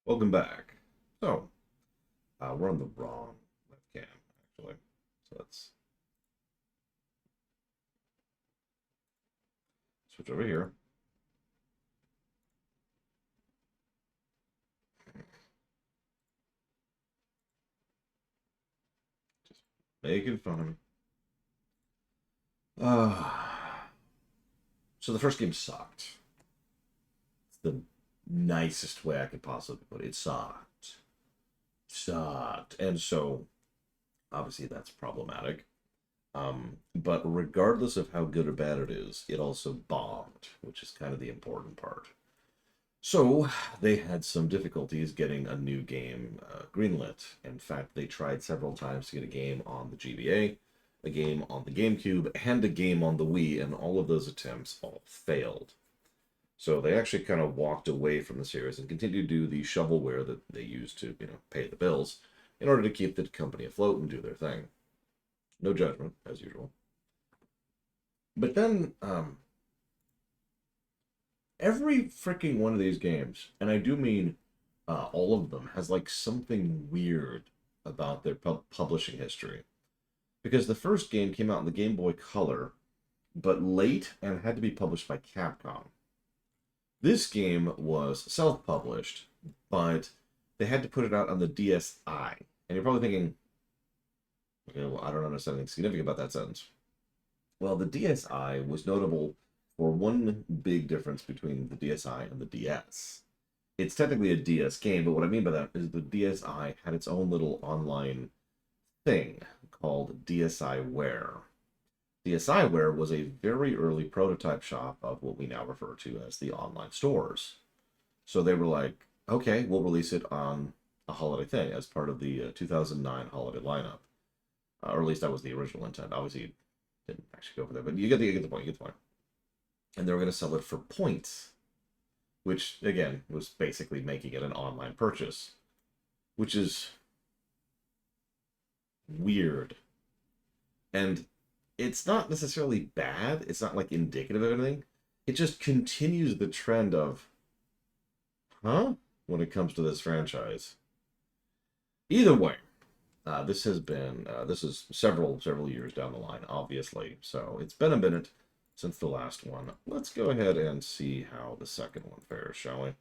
Welcome back. So, we're on the wrong webcam, actually. So let's switch over here. Just making fun of me. So the first game sucked. It's the nicest way I could possibly put it. It sucked. Sucked. And so, obviously, that's problematic. But regardless of how good or bad it is, it also bombed, which is kind of the important part. So they had some difficulties getting a new game greenlit. In fact, they tried several times to get a game on the GBA, a game on the GameCube, and a game on the Wii, and all of those attempts all failed. So they actually kind of walked away from the series and continued to do the shovelware that they used to, pay the bills in order to keep the company afloat and do their thing. No judgment, as usual. But then, every freaking one of these games, and I do mean all of them, has like something weird about their publishing history. Because the first game came out in the Game Boy Color, but late and had to be published by Capcom. This game was self-published, but they had to put it out on the DSi. And you're probably thinking, okay, well, I don't understand anything significant about that sentence. Well, the DSi was notable for one big difference between the DSi and the DS. It's technically a DS game, but what I mean by that is the DSi had its own little online thing called DSiWare. DSiWare was a very early prototype shop of what we now refer to as the online stores. So they were like, okay, we'll release it on a holiday thing as part of the 2009 holiday lineup. Or at least that was the original intent. Obviously, it didn't actually go for that, but you get the point. You get the point. And they were going to sell it for points, which, again, was basically making it an online purchase, which is weird. And it's not necessarily bad. It's not, like, indicative of anything. It just continues the trend of, huh? When it comes to this franchise. Either way, this is several years down the line, obviously. So it's been a minute since the last one. Let's go ahead and see how the second one fares, shall we?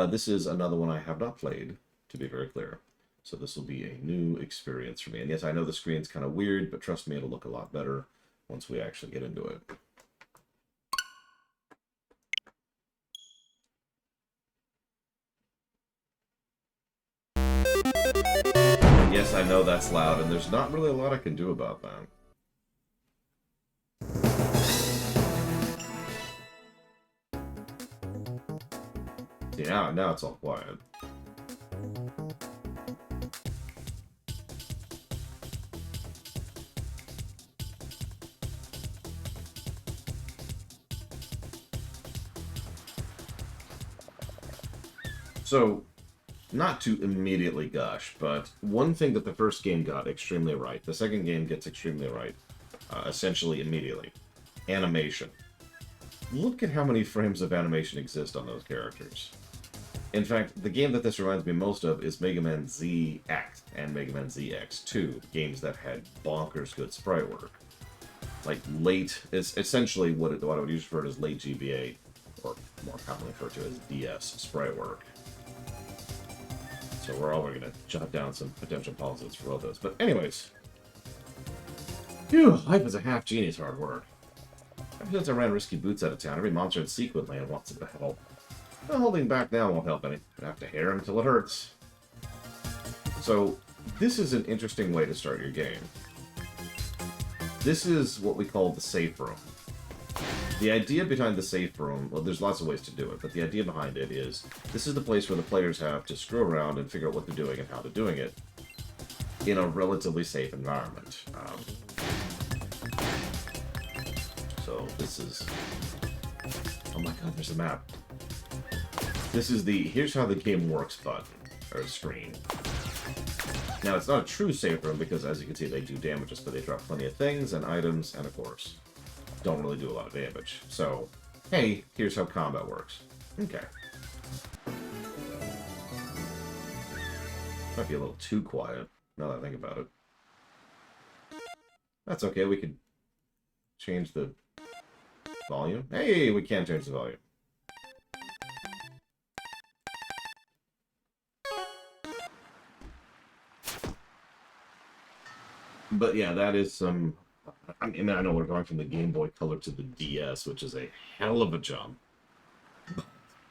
This is another one I have not played, to be very clear. So this will be a new experience for me. And yes, I know the screen's kind of weird, but trust me, it'll look a lot better once we actually get into it. Yes, I know that's loud, and there's not really a lot I can do about that. See, now it's all quiet. So, not to immediately gush, but one thing that the first game got extremely right, the second game gets extremely right, essentially immediately. Animation. Look at how many frames of animation exist on those characters. In fact, the game that this reminds me most of is Mega Man ZX and Mega Man ZX2, games that had bonkers good sprite work. Like late, is essentially what I would use refer to as late GBA, or more commonly referred to as DS sprite work. So we're already going to jot down some potential positives for all those. But anyways, phew, life is a half genius hard work. Ever since I ran Risky Boots out of town, every monster in Sequid Land wants it to help. Well, holding back now won't help any. I have to hair him until it hurts. So, this is an interesting way to start your game. This is what we call the safe room. The idea behind the safe room, well, there's lots of ways to do it, but the idea behind it is this is the place where the players have to screw around and figure out what they're doing and how they're doing it in a relatively safe environment. So this is... Oh my god, there's a map. This is the here's how the game works button, or screen. Now, it's not a true safe room because, as you can see, they do damage us, but they drop plenty of things and items, and of course, don't really do a lot of damage. So, hey, here's how combat works. Okay. Might be a little too quiet, now that I think about it. That's okay, we could change the volume. Hey, we can change the volume. But yeah, that is some... I mean, I know we're going from the Game Boy Color to the DS, which is a hell of a jump.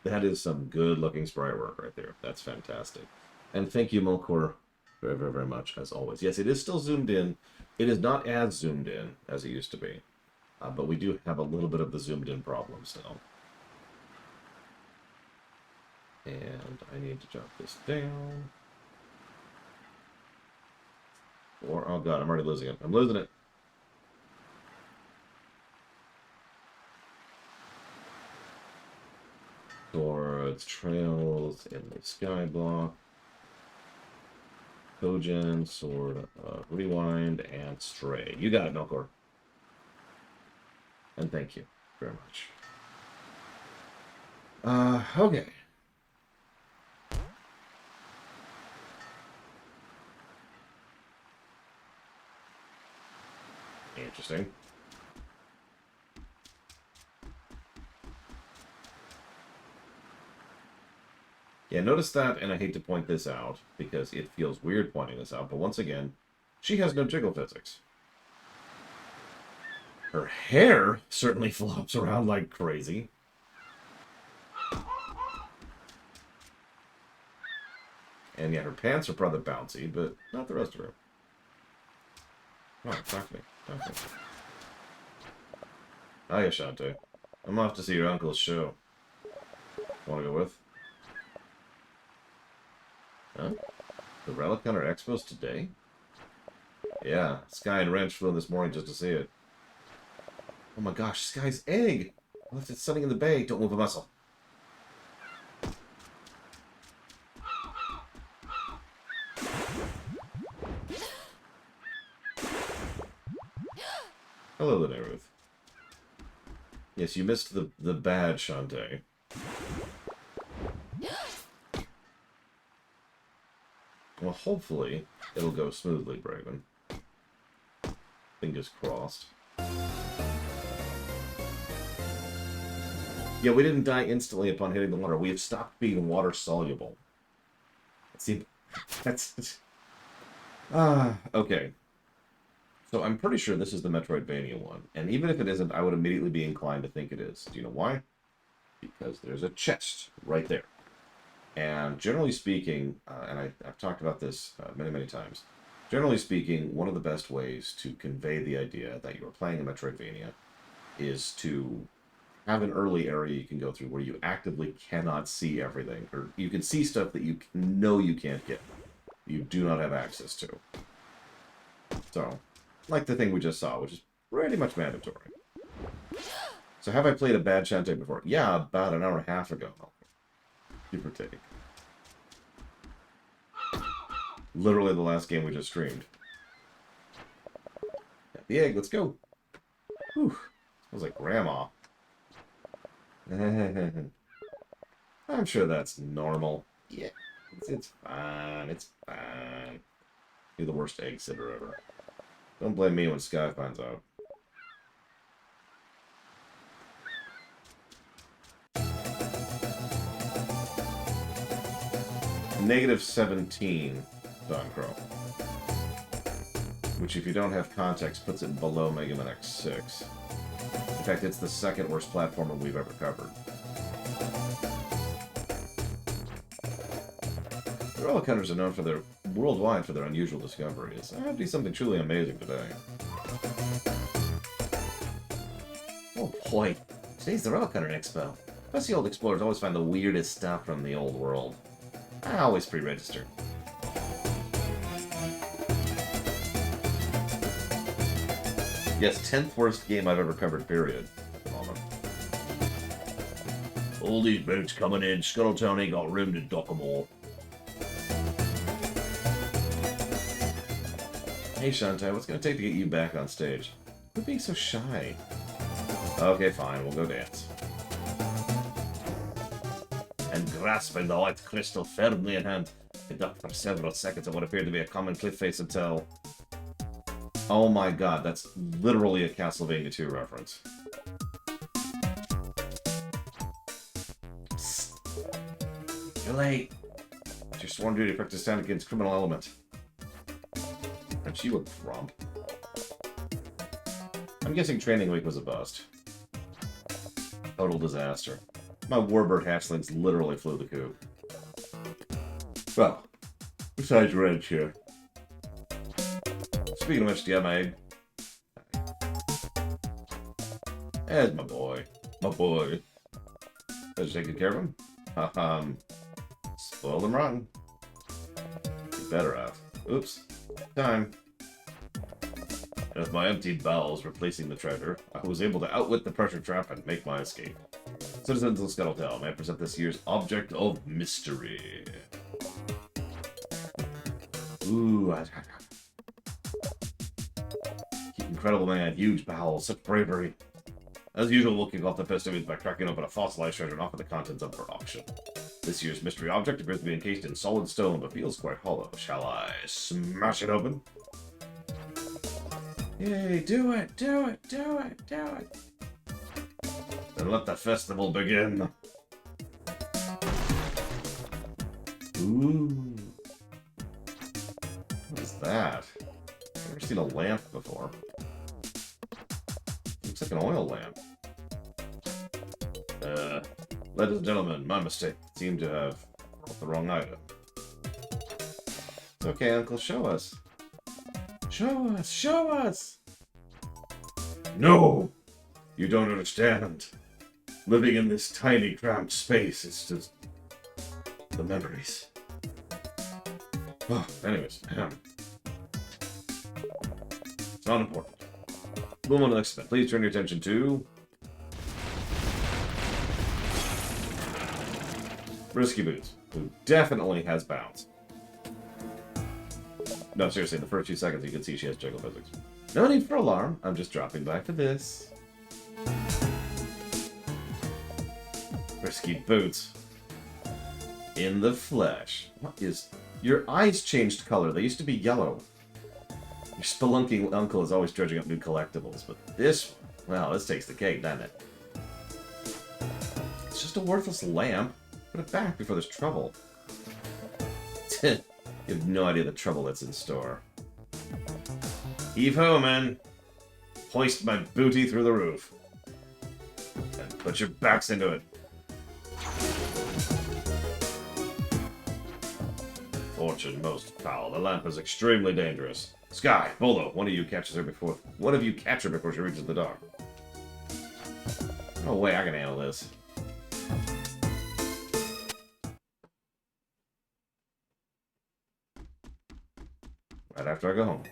That is some good-looking sprite work right there. That's fantastic. And thank you, Mulcor, very, very, very much, as always. Yes, it is still zoomed in. It is not as zoomed in as it used to be. But we do have a little bit of the zoomed-in problem still. And I need to jump this down. Or, oh god, I'm already losing it. I'm losing it. Towards trails in the sky block. Cogen, sword, rewind, and stray. You got it, Melkor. And thank you very much. Okay. Interesting. Yeah, notice that, and I hate to point this out, because it feels weird pointing this out, but once again, she has no jiggle physics. Her hair certainly flops around like crazy. And yeah, her pants are probably bouncy, but not the rest of her. Oh, talk to me. Talk to me. Hiya, Shantae. I'm off to see your uncle's show. Want to go with? Huh? The Relic Hunter Expo's today? Yeah, Sky and Wrench flew in this morning just to see it. Oh my gosh, Sky's egg! I left it sunning in the bay. Don't move a muscle. Hello, Lene Ruth. Yes, you missed the bad Shantae. Well, hopefully, it'll go smoothly, Braven. Fingers crossed. Yeah, we didn't die instantly upon hitting the water. We have stopped being water-soluble. See, that's... okay. So I'm pretty sure this is the Metroidvania one. And even if it isn't, I would immediately be inclined to think it is. Do you know why? Because there's a chest right there. And generally speaking, and I've talked about this many, many times, generally speaking, one of the best ways to convey the idea that you are playing a Metroidvania is to have an early area you can go through where you actively cannot see everything, or you can see stuff that you know you can't get, you do not have access to. So, like the thing we just saw, which is pretty much mandatory. So have I played a bad Shantae before? Yeah, about an hour and a half ago. Give or take. Literally the last game we just streamed. Got the egg, let's go. Whew. Smells like grandma. I'm sure that's normal. Yeah, it's fine. It's fine. You're the worst egg sitter ever. Don't blame me when Sky finds out. -17, Don Crow. Which, if you don't have context, puts it below Mega Man X6. In fact, it's the second worst platformer we've ever covered. The Relic Hunters are known for their worldwide for their unusual discoveries. I have to do something truly amazing today. Oh boy, today's the Relic Hunter Expo. Us the old explorers always find the weirdest stuff from the old world. I always pre-register. Yes, 10th worst game I've ever covered, period. At the moment. All these boats coming in, Scuttletown ain't got room to dock them all. Hey Shantae, what's it gonna take to get you back on stage? Quit being so shy. Okay, fine, we'll go dance. And grasping the white crystal firmly in hand, And up for several seconds on what appeared to be a common cliff face until... Oh my god, that's literally a Castlevania 2 reference. Psst. You're late. It's your sworn duty to practice stand against criminal element. Aren't you a grump? I'm guessing training week was a bust. Total disaster. My warbird hatchlings literally flew the coop. Well, besides Reg here. Speaking of which, do you have my egg? There's my boy. My boy. Has you taken care of him? Spoiled him rotten. You better have. Oops. Time. And with my emptied bowels replacing the treasure, I was able to outwit the pressure trap and make my escape. Citizens of Scuttletail, may I present this year's object of mystery? Ooh, incredible man, huge bowels, such bravery. As usual, we'll kick off the festivities by cracking open a fossilized treasure and offer the contents up for auction. This year's mystery object appears to be encased in solid stone, but feels quite hollow. Shall I smash it open? Yay, do it, do it, do it, do it. Then let the festival begin. Ooh. What is that? I've never seen a lamp before. Looks like an oil lamp. Ladies and gentlemen, my mistake. Seem to have bought the wrong item. It's okay, Uncle, show us. Show us, show us! No! You don't understand. Living in this tiny, cramped space, it's just... the memories. Oh, anyways, it's not important. Move on to the next event. Please turn your attention to... Risky Boots, who definitely has bounce. No, seriously, in the first few seconds you can see she has juggle physics. No need for alarm, I'm just dropping by for this. Risky Boots. In the flesh. What is... Your eyes changed color, they used to be yellow. Your spelunking uncle is always dredging up new collectibles, but this... Well, this takes the cake, doesn't it? It's just a worthless lamp. Put it back before there's trouble. You have no idea the trouble that's in store. Heave ho, man. Hoist my booty through the roof. And put your backs into it. Fortune most foul. The lamp is extremely dangerous. Sky, Bolo, one of you catch her before she reaches the dock. No way I can handle this. Right after I go home.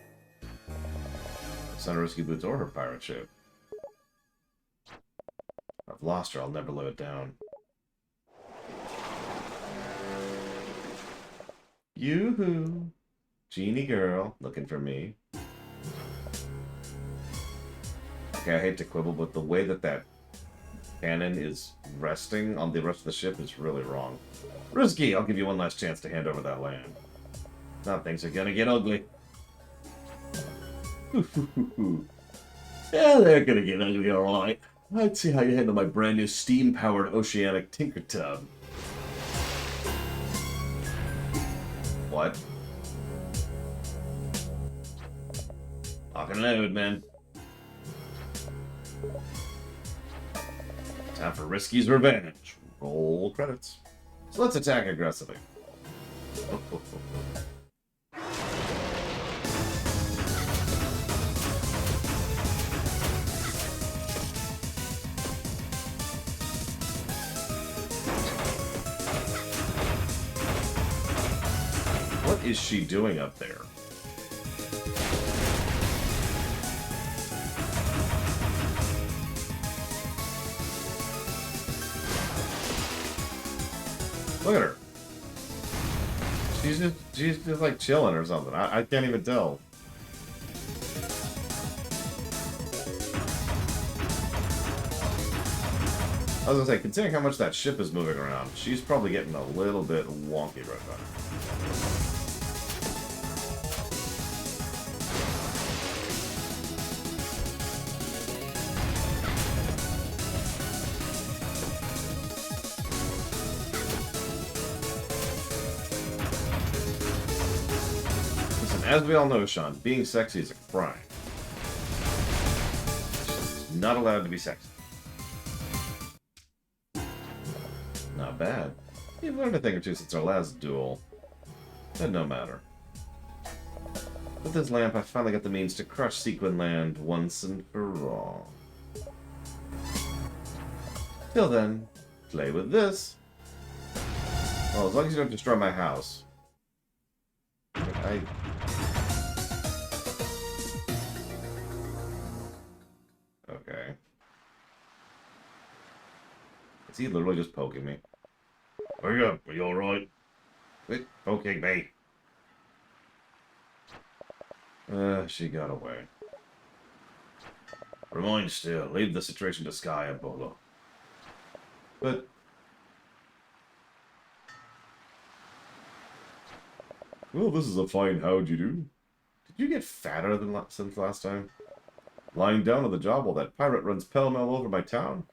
Send Risky Boots or her pirate ship. I've lost her, I'll never live it down. Yoo-hoo! Genie girl, looking for me. Okay, I hate to quibble, but the way that that cannon is resting on the rest of the ship is really wrong. Risky, I'll give you one last chance to hand over that land. Now things are gonna get ugly. Yeah, they're gonna get ugly, alright. Let's see how you handle my brand new steam-powered oceanic tinker tub. What? Lock and load, man. Time for Risky's revenge. Roll credits. So let's attack aggressively. What is she doing up there? Look at her. She's just like chilling or something. I can't even tell. I was gonna say, considering how much that ship is moving around, she's probably getting a little bit wonky right now. Listen, as we all know, Sean, being sexy is a crime. Not allowed to be sexy. Not bad. You've learned a thing or two since our last duel. But no matter. With this lamp, I finally got the means to crush Sequin Land once and for all. Till then, play with this. Well, as long as you don't destroy my house. Okay. Is he literally just poking me? Wake up, are you alright? Quit poking me. She got away. Remind still, leave the situation to Sky and Bolo. But... well, this is a fine how'd you do. Did you get fatter than since last time? Lying down on the job while that pirate runs pell-mell over my town?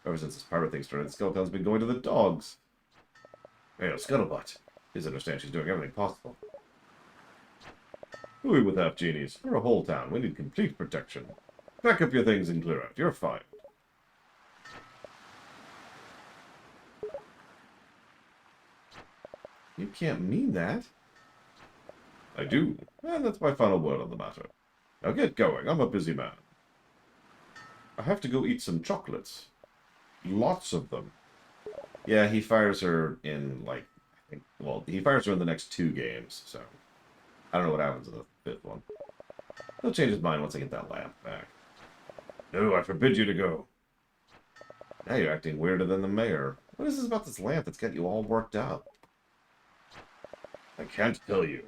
Ever since this pirate thing started, Skeleton's been going to the dogs. Hey, Scuttlebutt. Please understand she's doing everything possible. Who are we with half genies? We're a whole town. We need complete protection. Pack up your things and clear out. You're fine. You can't mean that. I do. And that's my final word on the matter. Now get going. I'm a busy man. I have to go eat some chocolates. Lots of them. Yeah, he fires her in, like, I think, well, he fires her in the next 2 games, so I don't know what happens in the 5th one. He'll change his mind once I get that lamp back. No, I forbid you to go. Now you're acting weirder than the mayor. What is this about this lamp that's got you all worked up? I can't tell you.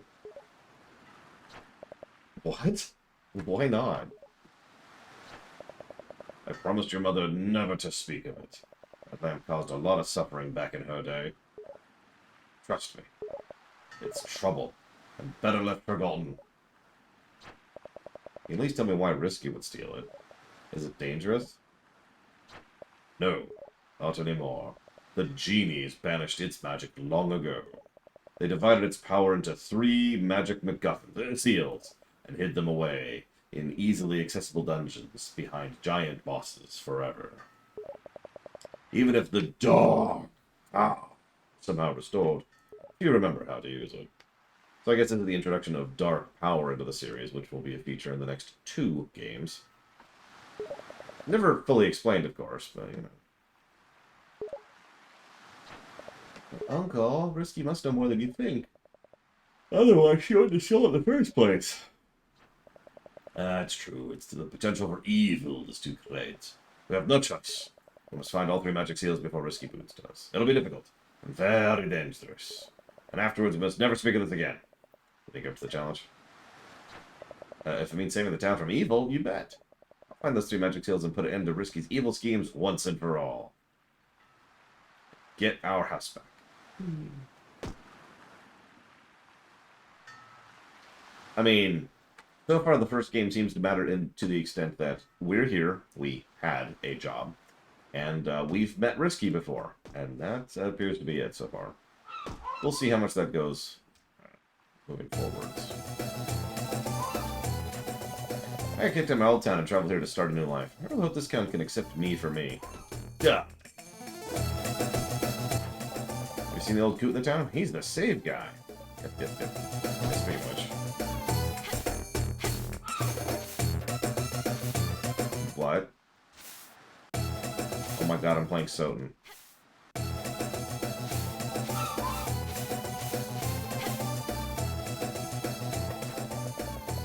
What? Why not? I promised your mother never to speak of it. That lamp caused a lot of suffering back in her day. Trust me. It's trouble, and better left forgotten. Can you at least tell me why Risky would steal it? Is it dangerous? No, not anymore. The genies banished its magic long ago. They divided its power into 3 magic MacGuffins, seals, and hid them away in easily accessible dungeons behind giant bosses forever. Even if the dog somehow restored, you remember how to use it. So I guess into the introduction of dark power into the series, which will be a feature in the next 2 games. Never fully explained, of course, but you know. Uncle, Risky must know more than you think. Otherwise, she ought to sell it in the first place. That's true. It's the potential for evil is too great. We have no choice. We must find all 3 magic seals before Risky Boots does. It'll be difficult and very dangerous. And afterwards, we must never speak of this again. You think up to the challenge? If it means saving the town from evil, you bet. I'll find those 3 magic seals and put an end to Risky's evil schemes once and for all. Get our house back. I mean, so far the first game seems to matter to the extent that we're here, we had a job, and we've met Risky before, and that appears to be it so far. We'll see how much that goes moving forwards. I kicked out my old town and traveled here to start a new life. I really hope this town can accept me for me. Duh! You seen the old coot in the town? He's the save guy. Yep. That's pretty much. What? Oh my god, I'm playing Soten.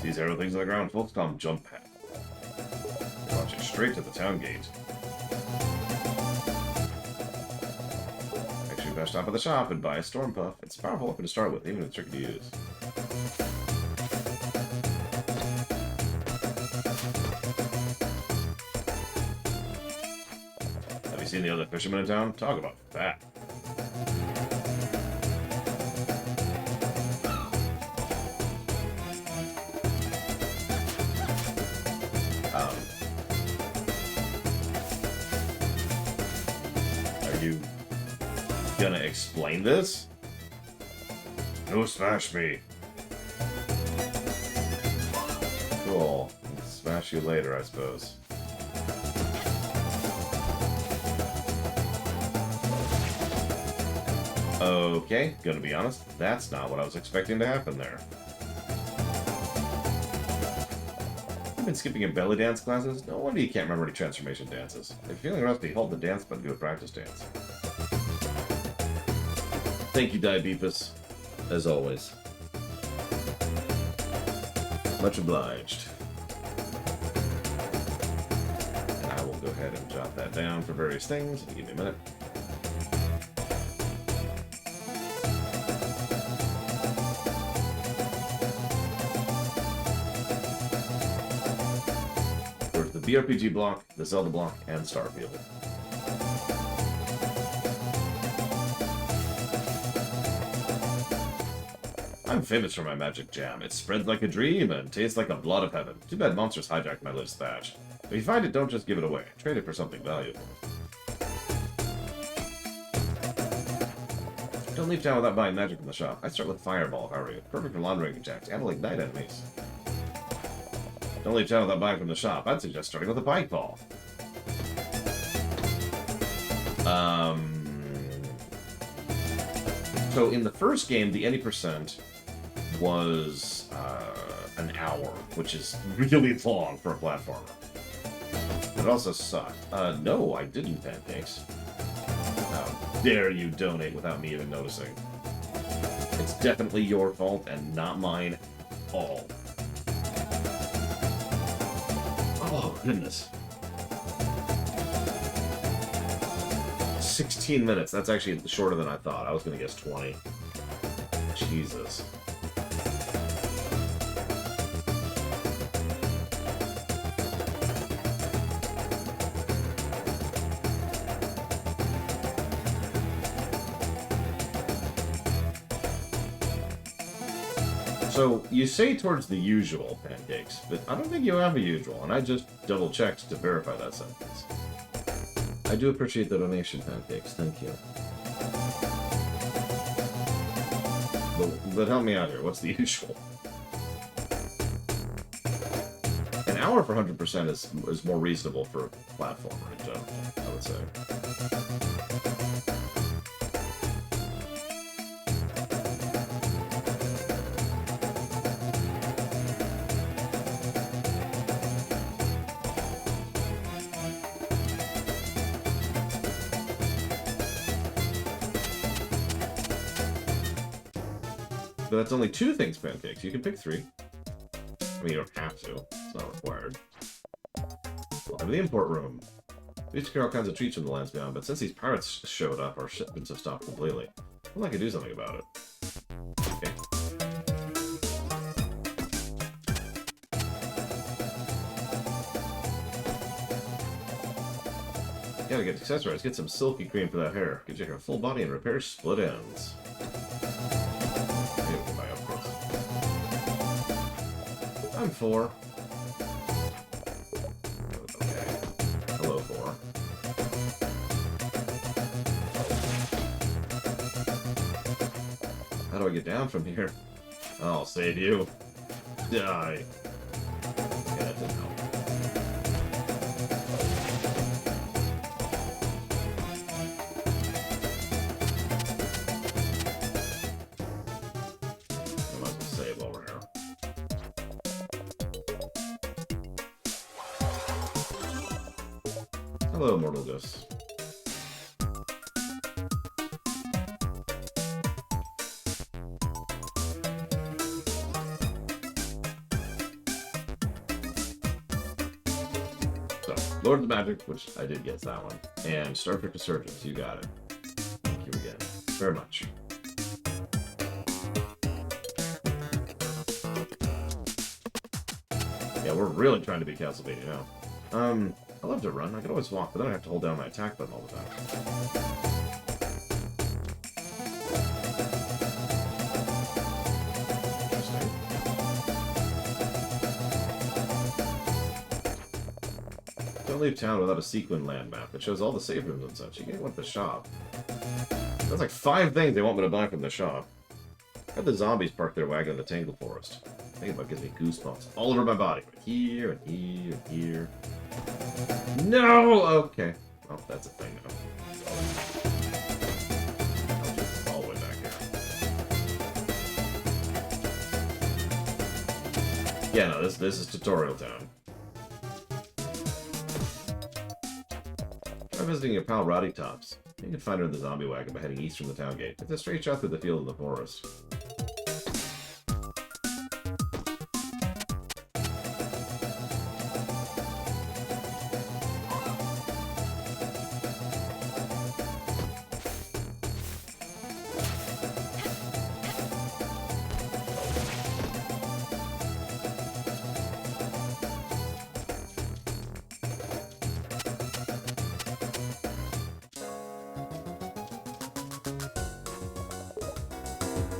These arrow things on the ground, folks call them jump pad. They launch you straight to the town gate. Make sure you stop at the shop and buy a storm puff. It's a powerful weapon to start with, even if it's tricky to use. seen the other fishermen in town? Talk about fat. Are you gonna explain this? No, smash me. Cool. I'll smash you later, I suppose. Okay, gonna be honest, that's not what I was expecting to happen there. You've been skipping your belly dance classes? No wonder you can't remember any transformation dances. If you're feeling rusty, hold the dance button to do a practice dance. Thank you, Diabeepus, as always. Much obliged. And I will go ahead and jot that down for various things. Give me a minute. There's the BRPG block, the Zelda block, and Starfield. I'm famous for my magic jam. It spreads like a dream and tastes like a blood of heaven. Too bad monsters hijacked my loose thatch. If you find it, don't just give it away. Trade it for something valuable. Don't leave town without buying magic from the shop. I'd start with Fireball if I were you. Perfect for laundering attacks. And like night enemies. Don't leave town without buying from the shop. I'd suggest starting with a Pike Ball. So in the first game, the any percent was an hour, which is really long for a platformer. But it also sucked. No, I didn't, Pancakes. How dare you donate without me even noticing? It's definitely your fault and not mine at all. Oh, goodness. 16 minutes. That's actually shorter than I thought. I was going to guess 20. Jesus. So, you say towards the usual, Pancakes, but I don't think you have a usual, and I just double-checked to verify that sentence. I do appreciate the donation, Pancakes. Thank you. But help me out here. What's the usual? An hour for 100% is more reasonable for a platformer in general, I would say. But that's only 2 things, Pancakes. You can pick 3. I mean, you don't have to. It's not required. Welcome to the import room. We used to carry all kinds of treats from the lands beyond, but since these pirates showed up, our shipments have stopped completely. I'd like to do something about it. Okay. Gotta get accessorized. Get some silky cream for that hair. Gives your hair a full body and repairs split ends. I'm 4. Okay. Hello, 4. How do I get down from here? I'll save you. Die. Yeah, that didn't help. I might as well save while we're here. Hello, Mortal Ghosts. So, Lord of the Magic, which I did guess that one, and Starfish Resurgence, you got it. Thank you again. Very much. Yeah, we're really trying to be Castlevania now. I love to run. I can always walk, but then I have to hold down my attack button all the time. Interesting. Don't leave town without a sequin land map. It shows all the save rooms and such. You can get one at the shop. That's like 5 things they want me to buy from the shop. Have the zombies park their wagon in the Tangled Forest. Thinking about gives me goosebumps all over my body. Here and here and here. No! Okay. Well, that's a thing now. All the way back here. Yeah, no, this is tutorial town. Try visiting your pal Roddy Tops. You can find her in the zombie wagon by heading east from the town gate. It's a straight shot through the field in the forest.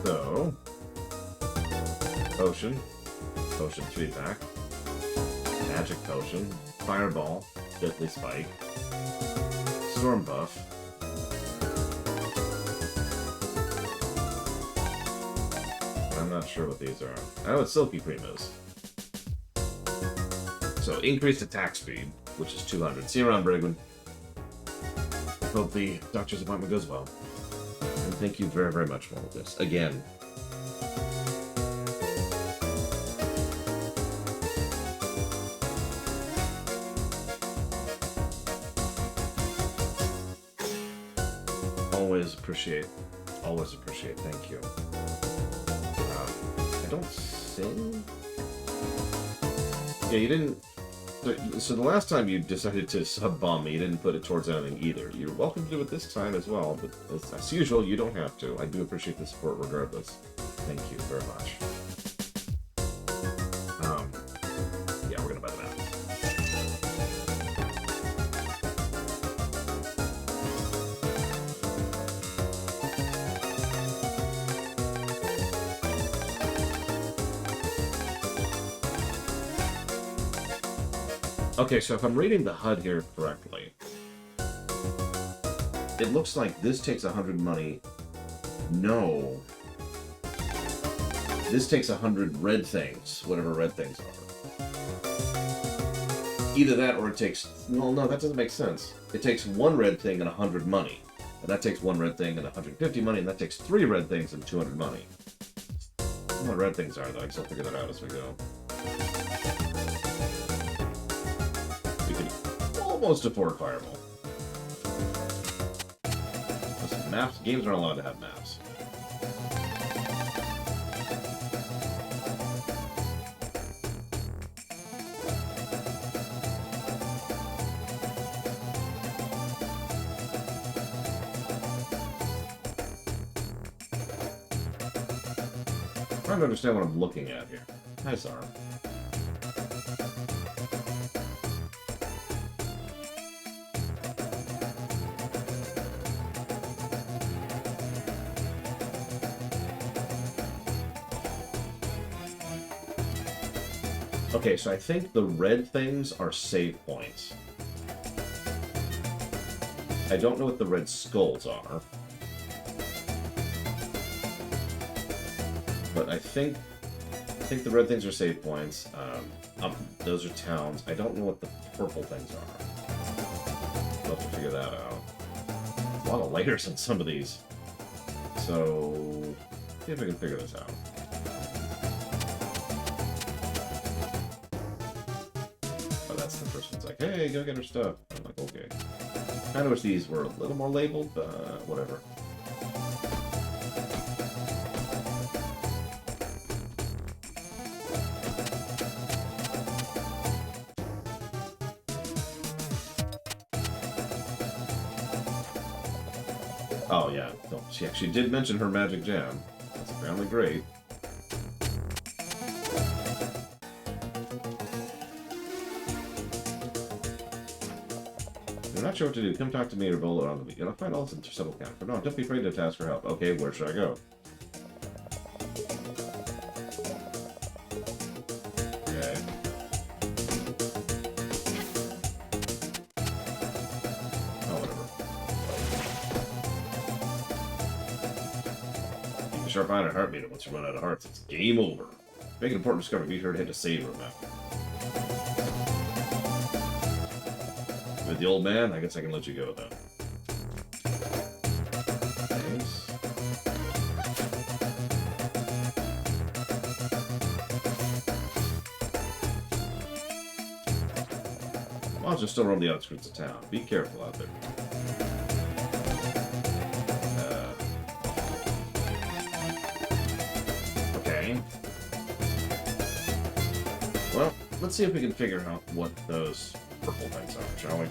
So, potion, 3-pack, magic potion, fireball, deadly spike, storm buff, I'm not sure what these are. I know what Silky Cream is. So, increased attack speed, which is 200. See you around, Brigman. Hope the doctor's appointment goes well. And thank you very, very much for all of this. Again. Always appreciate. Thank you. I don't sing? Yeah, you didn't... So the last time you decided to sub-bomb me, you didn't put it towards anything either. You're welcome to do it this time as well, but as usual, you don't have to. I do appreciate the support regardless. Thank you very much. Yeah, we're gonna buy the map. Okay, so if I'm reading the HUD here correctly, it looks like this takes 100 money. No. This takes 100 red things, whatever red things are. Either that or it takes... Well, no, that doesn't make sense. It takes 1 red thing and 100 money. And that takes 1 red thing and 150 money, and that takes 3 red things and 200 money. I don't know what red things are, though. I guess I'll figure that out as we go. We can almost afford Fireball. Listen, maps, games aren't allowed to have maps. I'm trying to understand what I'm looking at here. Hi, Sarah. Okay, so I think the red things are save points. I don't know what the red skulls are. But I think the red things are save points. Those are towns. I don't know what the purple things are. I'll have to figure that out. A lot of layers on some of these. So, see if I can figure this out. Oh, that's the first one's like, hey, go get her stuff. I'm like, okay. Kind of wish these were a little more labeled, but whatever. Oh yeah, she actually did mention her magic jam. That's apparently great. not sure what to do. Come talk to me or Bola on the weekend. I'll find all this simple counter. No, don't be afraid to ask for help. Okay, where should I go? Okay. Oh, whatever. Keep a sharp eye on a heart meter. Once you run out of hearts, it's game over. Make an important discovery. Be sure to hit the save room after. With the old man, I guess I can let you go then. Nice. Monsters still roam the outskirts of town. Be careful out there. Okay. Well, let's see if we can figure out what those purple things are, shall we?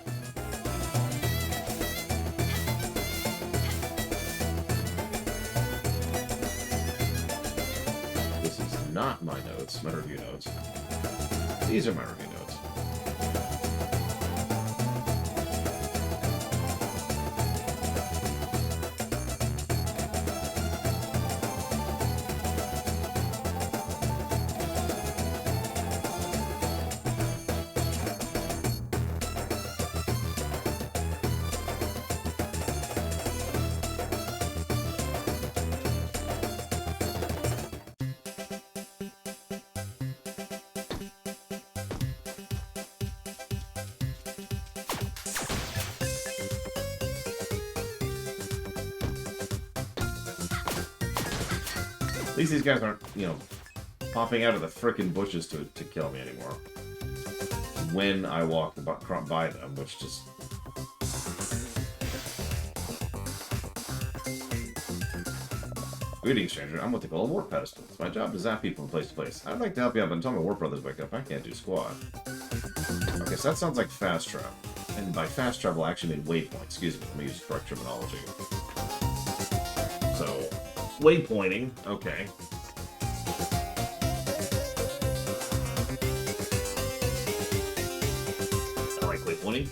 This is not my notes, my review notes. These are my review notes. At least these guys aren't, you know, popping out of the frickin' bushes to kill me anymore. When I walk by them, which just... Greetings, stranger. I'm what they call a warp pedestal. It's my job to zap people from place to place. I'd like to help you out, but until my warp brothers wake up, I can't do squat. Okay, so that sounds like fast travel. And by fast travel, I actually mean waypoint. Excuse me, let me use correct terminology. So... waypointing, okay. I like waypointing.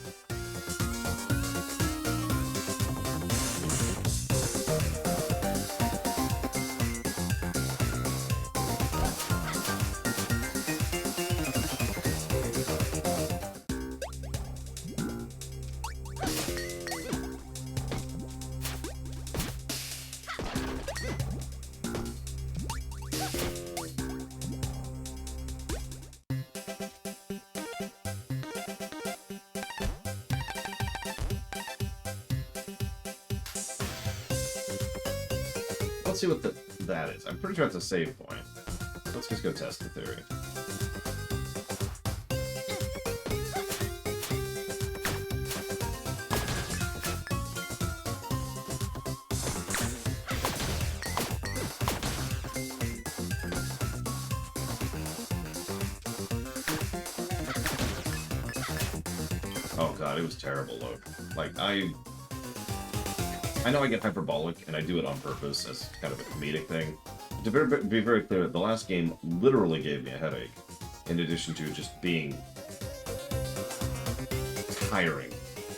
Let's see what that is. I'm pretty sure it's a save point. Let's just go test the theory. Oh god, it was terrible, look. Like, I know I get hyperbolic, and I do it on purpose as kind of a comedic thing. To be very clear, the last game literally gave me a headache, in addition to just being tiring.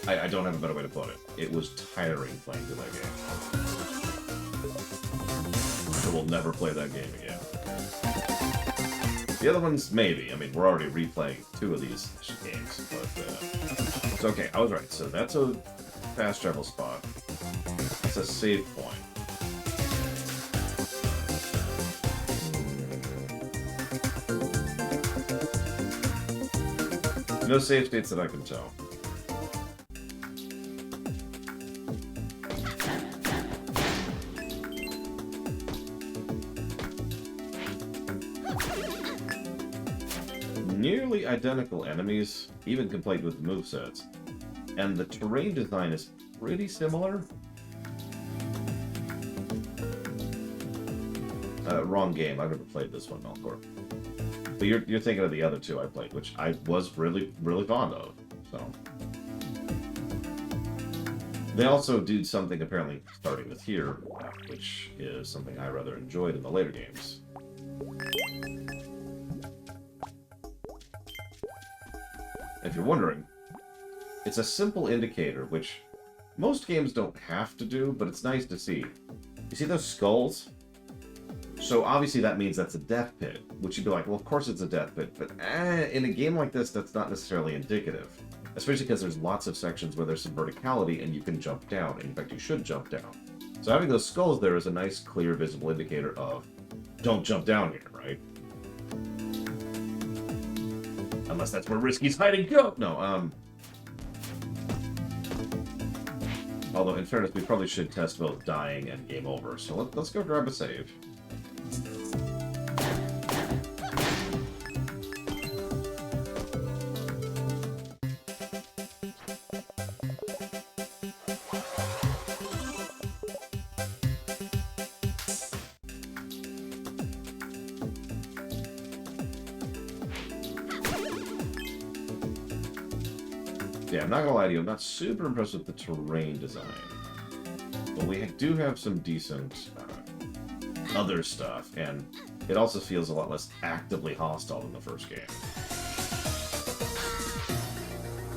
I don't have a better way to put it. It was tiring playing through that game. I will never play that game again. The other ones, maybe. I mean, we're already replaying 2 of these games, but... it's okay, I was right. So that's a fast travel spot. It's a save point. No save states that I can tell. Nearly identical enemies, even complete with movesets. And the terrain design is pretty similar. Wrong game. I've never played this one, Melkor. But you're thinking of the other 2 I played, which I was really, really fond of. So they also do something apparently starting with here, which is something I rather enjoyed in the later games. If you're wondering, It's a simple indicator, which most games don't have to do, but it's nice to see. You see those skulls? So obviously that means that's a death pit, which you'd be like, well, of course it's a death pit, but in a game like this, that's not necessarily indicative. Especially because there's lots of sections where there's some verticality and you can jump down. In fact, you should jump down. So having those skulls there is a nice, clear, visible indicator of don't jump down here, right? Unless that's where Risky's hiding. Go! No, although, in fairness, we probably should test both dying and game over. So let's go grab a save. Yeah, I'm not gonna lie to you, I'm not super impressed with the terrain design. But we do have some decent other stuff, and it also feels a lot less actively hostile than the first game.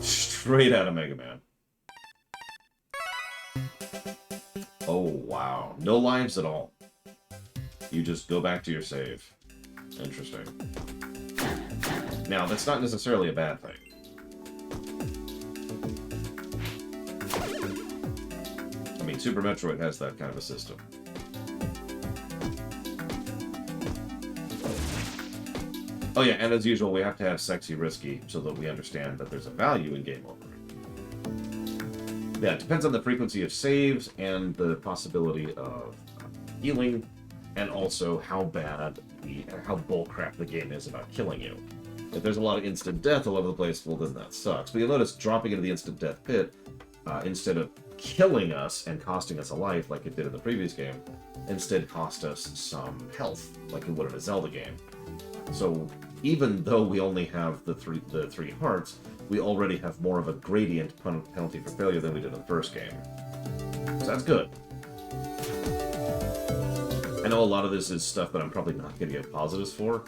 Straight out of Mega Man. Oh, wow. No lives at all. You just go back to your save. Interesting. Now, that's not necessarily a bad thing. I mean, Super Metroid has that kind of a system. Oh yeah, and as usual, we have to have sexy Risky so that we understand that there's a value in game over. Yeah, it depends on the frequency of saves and the possibility of healing, and also how bullcrap the game is about killing you. If there's a lot of instant death all over the place, well then that sucks. But you'll notice dropping into the instant death pit, instead of killing us and costing us a life like it did in the previous game, instead cost us some health like it would in a Zelda game. So even though we only have the three hearts, we already have more of a gradient penalty for failure than we did in the first game. So that's good. I know a lot of this is stuff that I'm probably not going to give positives for,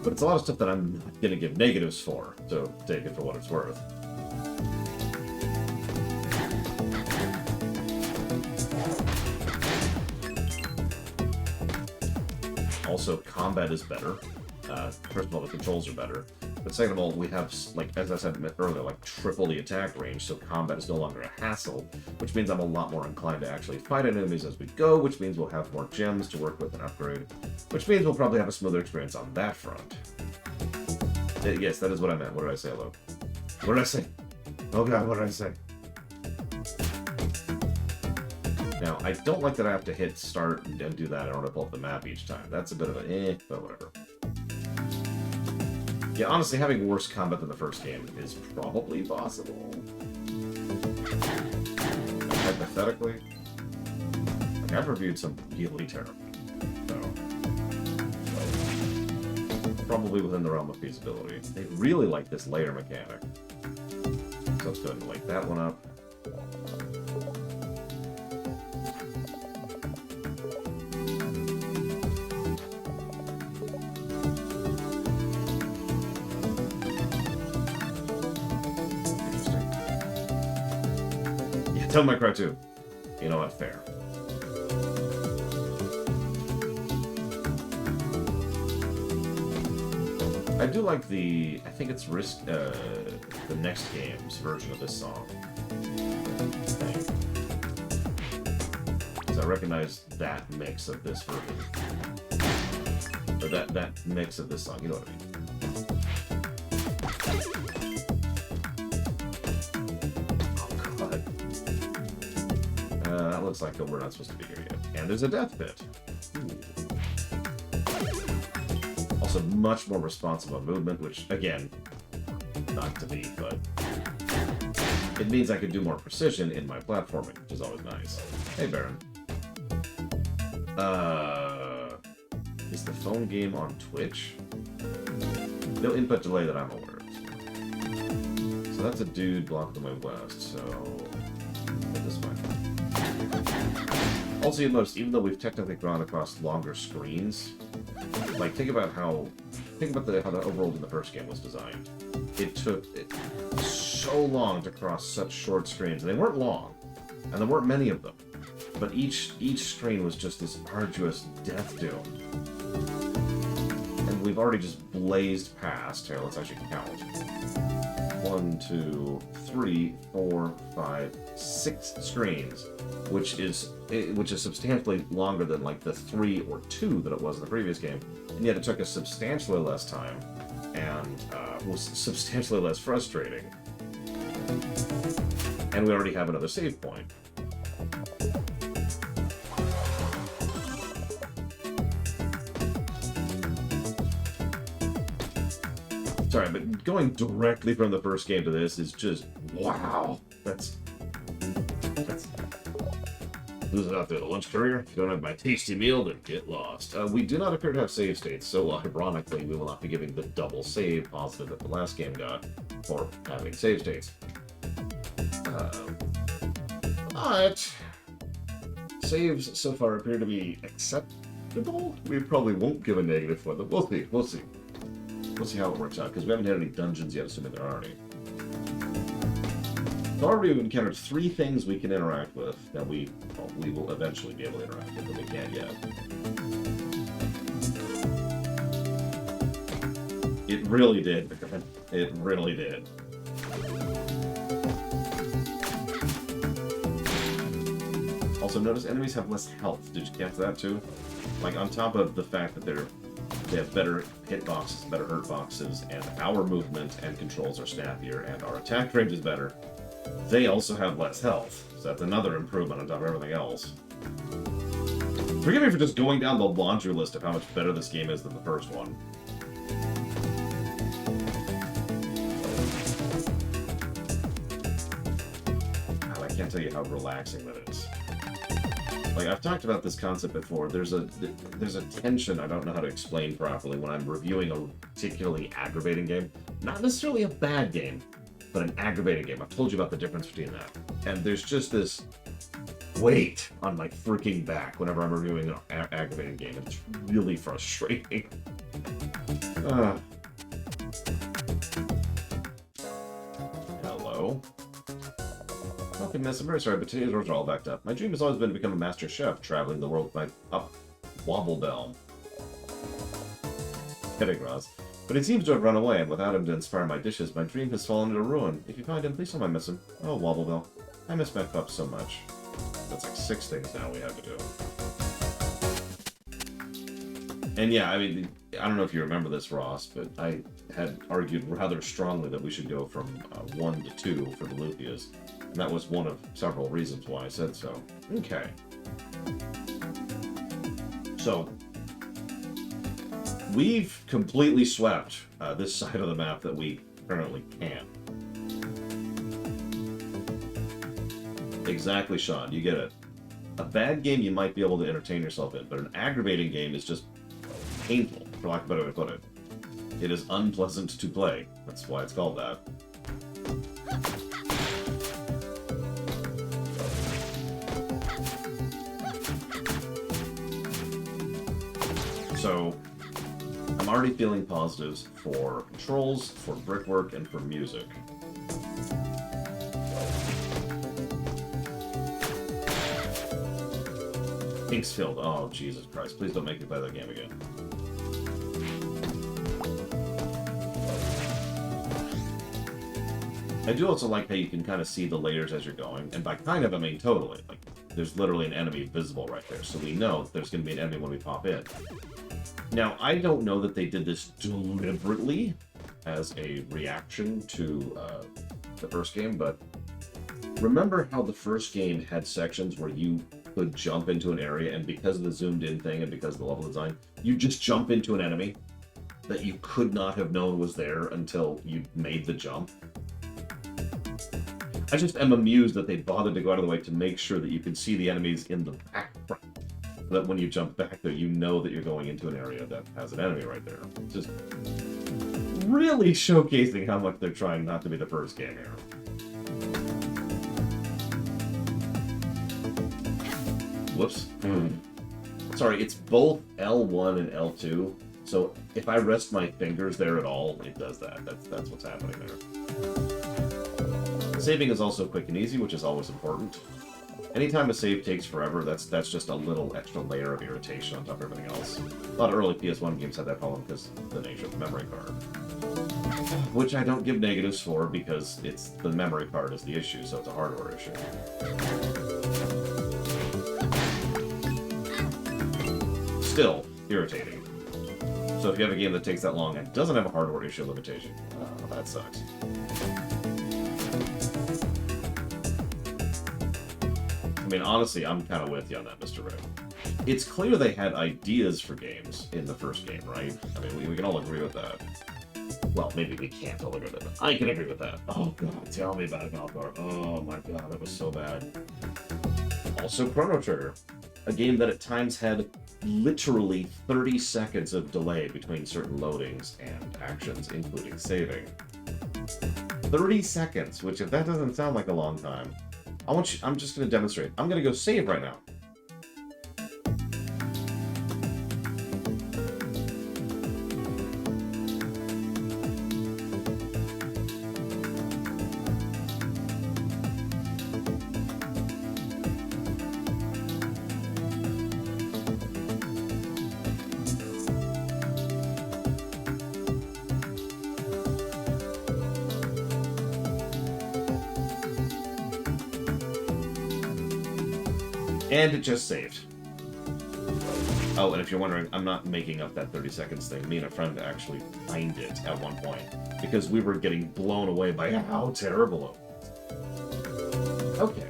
but it's a lot of stuff that I'm not going to give negatives for, so take it for what it's worth. Also, combat is better. First of all, the controls are better. But second of all, we have, like, as I said earlier, like triple the attack range, so combat is no longer a hassle, which means I'm a lot more inclined to actually fight enemies as we go, which means we'll have more gems to work with and upgrade, which means we'll probably have a smoother experience on that front. Yes, that is what I meant. What did I say, hello? What did I say? Oh god, what did I say? Now, I don't like that I have to hit start and do that in order to pull up the map each time. That's a bit of a but whatever. Yeah, honestly, having worse combat than the first game is probably possible. Hypothetically. Like, I've reviewed some really terrible. So, probably within the realm of feasibility. They really like this layer mechanic. So let's go ahead and light that one up. Tell my Cry 2. You know what? Fair. I do like the... I think it's the next game's version of this song. Because I recognize that mix of this version. Or that mix of this song. You know what I mean? That looks like we're not supposed to be here yet. And there's a death pit. Ooh. Also, much more responsive on movement, which, again, not to be, but it means I can do more precision in my platforming, which is always nice. Hey, Baron. Is the phone game on Twitch? No input delay that I'm aware of. So that's a dude blocked to my west, so... this way. Also, you'll notice, even though we've technically gone across longer screens, like, think about how the overworld in the first game was designed. It took so long to cross such short screens. And they weren't long, and there weren't many of them. But each screen was just this arduous death doom. And we've already just blazed past. Here, let's actually count. 1, 2, 3, 4, 5, 6 screens, which is substantially longer than like the 3 or 2 that it was in the previous game. And yet it took us substantially less time and was substantially less frustrating. And we already have another save point. Sorry, but going directly from the first game to this is just wow. That's who's out there, the lunch courier? If you don't have my tasty meal, then get lost. We do not appear to have save states, so ironically, we will not be giving the double save positive that the last game got for having save states. But saves so far appear to be acceptable. We probably won't give a negative for them. We'll see. We'll see. We'll see how it works out, because we haven't had any dungeons yet, assuming there are any. So already we've encountered 3 things we can interact with that we will eventually be able to interact with, but we can't yet. It really did, man. It really did. Also, notice enemies have less health. Did you catch that too? Like, on top of the fact that they have better hitboxes, better hurt boxes, and our movement and controls are snappier, and our attack range is better, they also have less health. So that's another improvement on top of everything else. Forgive me for just going down the laundry list of how much better this game is than the first one. God, I can't tell you how relaxing that is. Like, I've talked about this concept before. There's a tension I don't know how to explain properly when I'm reviewing a particularly aggravating game. Not necessarily a bad game, but an aggravating game. I've told you about the difference between that. And there's just this weight on my freaking back whenever I'm reviewing an aggravating game. It's really frustrating. Hello. Okay, miss, I'm very sorry, but today's orders are all backed up. My dream has always been to become a master chef, traveling the world with my Wobble Bell. Kidding, Roz. But he seems to have run away, and without him to inspire my dishes, my dream has fallen into ruin. If you find him, please tell me I miss him. Oh, Wobble Bell. I miss my pup so much. That's like 6 things now we have to do. And yeah, I mean, I don't know if you remember this, Ross, but I had argued rather strongly that we should go from 1 to 2 for the Lupias. And that was one of several reasons why I said so. Okay. So, we've completely swept this side of the map that we currently can. Exactly, Sean. You get it. A bad game you might be able to entertain yourself in, but an aggravating game is just painful, for lack of a better way to put it. It is unpleasant to play. That's why it's called that. So, I'm already feeling positives for controls, for brickwork, and for music. Inksfield. Oh, Jesus Christ. Please don't make me play that game again. I do also like how you can kind of see the layers as you're going. And by kind of, I mean totally. Like, there's literally an enemy visible right there. So we know there's going to be an enemy when we pop in. Now, I don't know that they did this deliberately as a reaction to the first game, but remember how the first game had sections where you could jump into an area, and because of the zoomed-in thing and because of the level design, you just jump into an enemy that you could not have known was there until you made the jump? I just am amused that they bothered to go out of the way to make sure that you can see the enemies in the background. That when you jump back there, you know that you're going into an area that has an enemy right there. Just really showcasing how much they're trying not to be the first game here. Whoops. Sorry, it's both L1 and L2, so if I rest my fingers there at all, it does that. That's what's happening there. Saving is also quick and easy, which is always important. Anytime a save takes forever, that's just a little extra layer of irritation on top of everything else. A lot of early PS1 games had that problem because of the nature of the memory card. Which I don't give negatives for because it's the memory card is the issue, so it's a hardware issue. Still irritating. So if you have a game that takes that long and doesn't have a hardware issue limitation, that sucks. I mean, honestly, I'm kind of with you on that, Mr. Ray. It's clear they had ideas for games in the first game, right? I mean, we can all agree with that. Well, maybe we can't all agree with that. I can agree with that. Oh, God, tell me about Valgar. Oh, my God, that was so bad. Also, Chrono Trigger. A game that at times had literally 30 seconds of delay between certain loadings and actions, including saving. 30 seconds, which if that doesn't sound like a long time, I'm just going to demonstrate. I'm going to go save right now. And it just saved. Oh, and if you're wondering, I'm not making up that 30 seconds thing. Me and a friend actually timed it at one point because we were getting blown away by how terrible it was. Okay,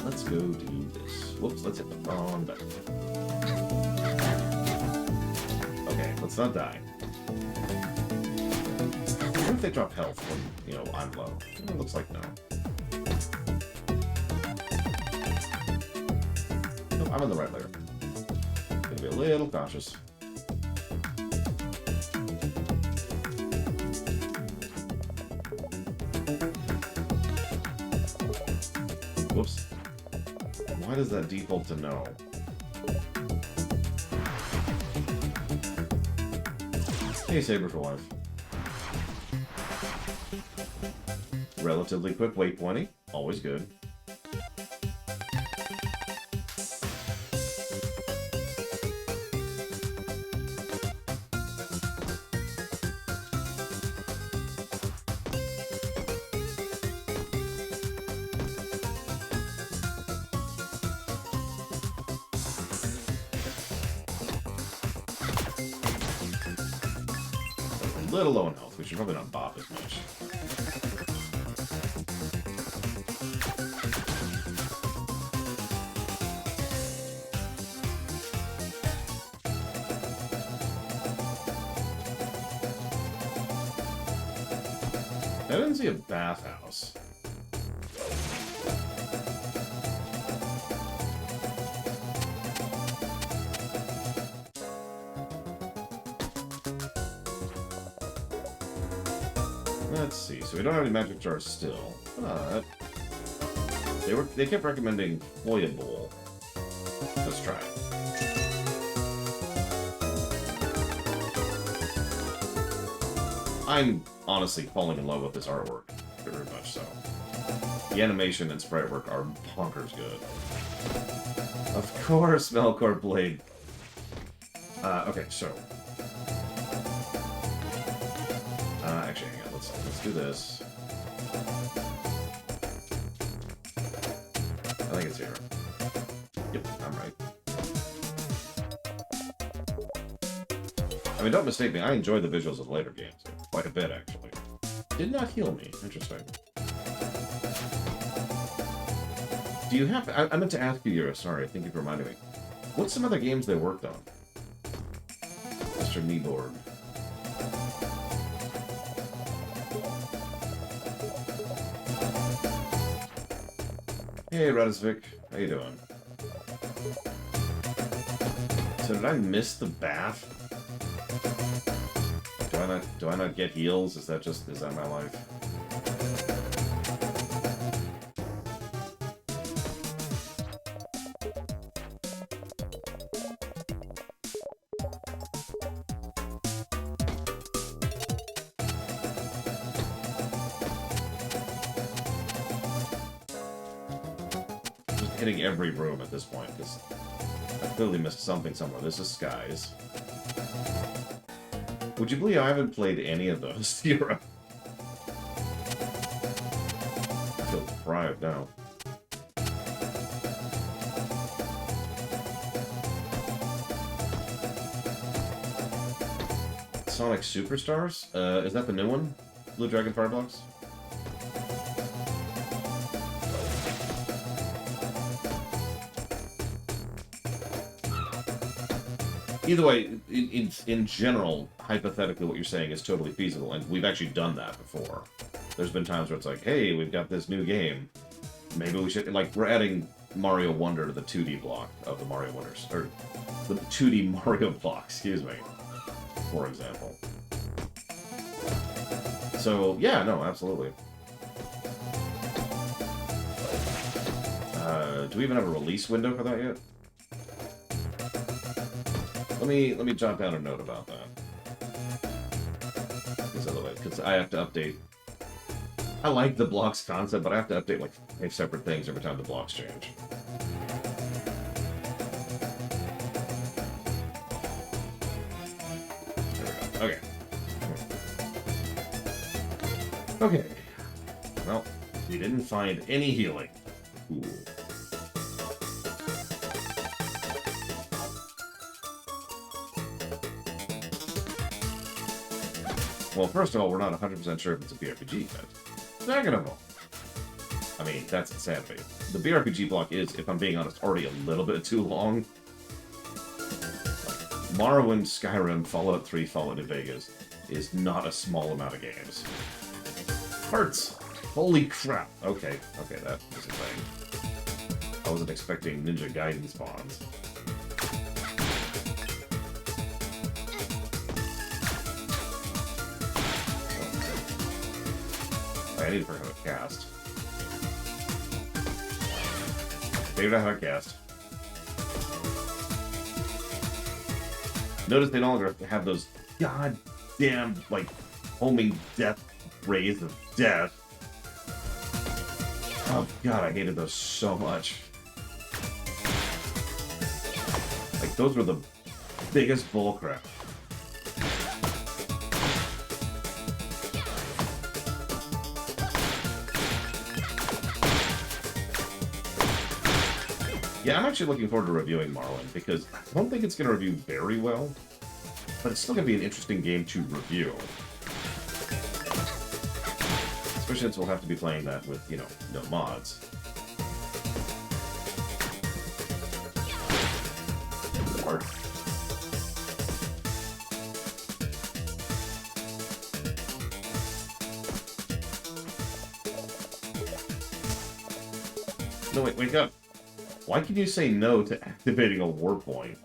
let's go do this. Whoops, let's hit the wrong button. Okay, let's not die. What if they drop health when, I'm low? It looks like no. I'm in the right layer. Gonna be a little cautious. Whoops. Why does that default to no? Hey, Saber for life. Relatively quick weight 20. Always good. A little low in health. We should probably not bop as much. I didn't see a bathhouse. Let's see. So we don't have any magic jars still, but they kept recommending Foya Bowl. Let's try it. I'm honestly falling in love with this artwork, very much so. The animation and sprite work are bonkers good. Of course, Melkor Blade. Okay, so. Actually, hang on. Let's do this. I think it's here. Yep, I'm right. I mean, don't mistake me. I enjoy the visuals of later games quite a bit, actually. Did not heal me. Interesting. Do you have... I meant to ask you, Yura. Sorry, thank you for reminding me. What's some other games they worked on? Mr. Kneeboard. Hey, Radisvik. How you doing? So did I miss the bath? Do I not get heals? Is that my life? hitting every room at this point, because I clearly missed something somewhere. This is skies. Would you believe I haven't played any of those? Zero. I feel deprived now. Sonic Superstars? Is that the new one? Blue Dragon Fireblocks? Either way, in general, hypothetically, what you're saying is totally feasible, and we've actually done that before. There's been times where it's like, hey, we've got this new game. Maybe we should... Like, we're adding Mario Wonder to the 2D block of the Mario Wonders. Or, the 2D Mario block, excuse me. For example. So, yeah, no, absolutely. Do we even have a release window for that yet? Let me jot down a note about that. Because I have to update. I like the blocks concept, but I have to update like 5 separate things every time the blocks change. There we go. Okay. Okay. Well, we didn't find any healing. Cool. Well, first of all, we're not 100% sure if it's a BRPG yet. Second of all, I mean, that's insanity. The BRPG block is, if I'm being honest, already a little bit too long. Morrowind, Skyrim, Fallout 3, Fallout New Vegas is not a small amount of games. Hearts! Holy crap! Okay, that was a thing. I wasn't expecting Ninja Gaiden spawns. I need to figure out how to cast. Figured out how to cast. Notice they no longer have those goddamn, like, homing death rays of death. Oh god, I hated those so much. Like, those were the biggest bullcrap. Yeah, I'm actually looking forward to reviewing Morrowind, because I don't think it's going to review very well, but it's still going to be an interesting game to review. Especially since we'll have to be playing that with, you know, no mods. Art. No, wake up. Why can you say no to activating a war point?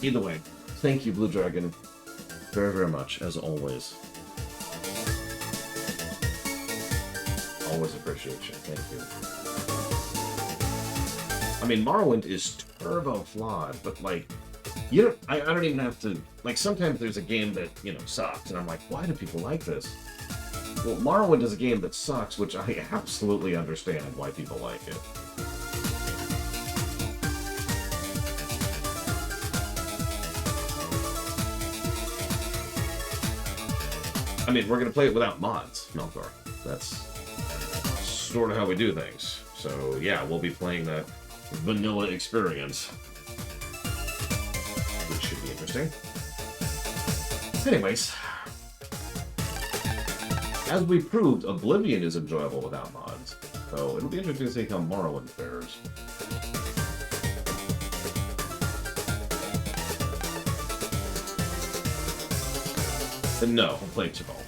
Either way, thank you, Blue Dragon, very, very much, as always. Always appreciate you. Thank you. I mean, Morrowind is turbo flawed, but, like, you don't, I don't even have to... Like, sometimes there's a game that, you know, sucks, and I'm like, why do people like this? Well, Morrowind is a game that sucks, which I absolutely understand why people like it. I mean, we're going to play it without mods, Melkor. That's sort of how we do things. So, yeah, we'll be playing the vanilla experience, which should be interesting. Anyways... As we proved, Oblivion is enjoyable without mods, so it'll be interesting to see how Morrowind fares. And no, I'm playing Chabal.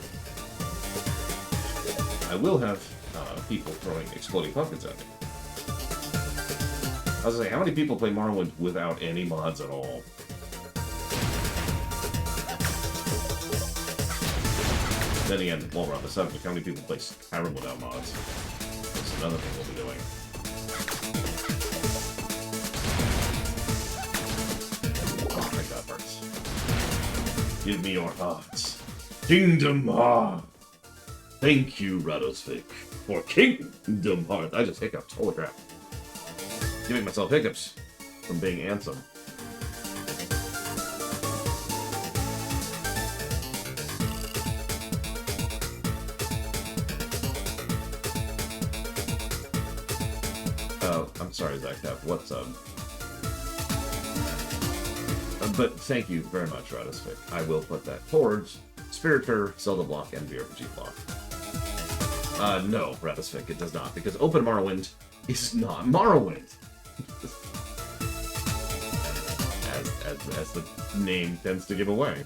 I will have people throwing exploding pumpkins at me. I was gonna say, how many people play Morrowind without any mods at all? Then again, while we're on the subject, how many people play Skyrim without mods? That's another thing we'll be doing. Oh my god, Hearts. Give me your hearts. Kingdom Heart! Thank you, Rattlesnake, for Kingdom Hearts. I just hiccuped. Holy crap. Giving myself hiccups from being Ansem. Oh, I'm sorry, Zach. What's up? But thank you very much, Rattlesnake. I will put that towards Spiritor, Zelda Block, and VRPG Block. No, Rattlesnake, it does not, because Open Morrowind is not Morrowind. as the name tends to give away.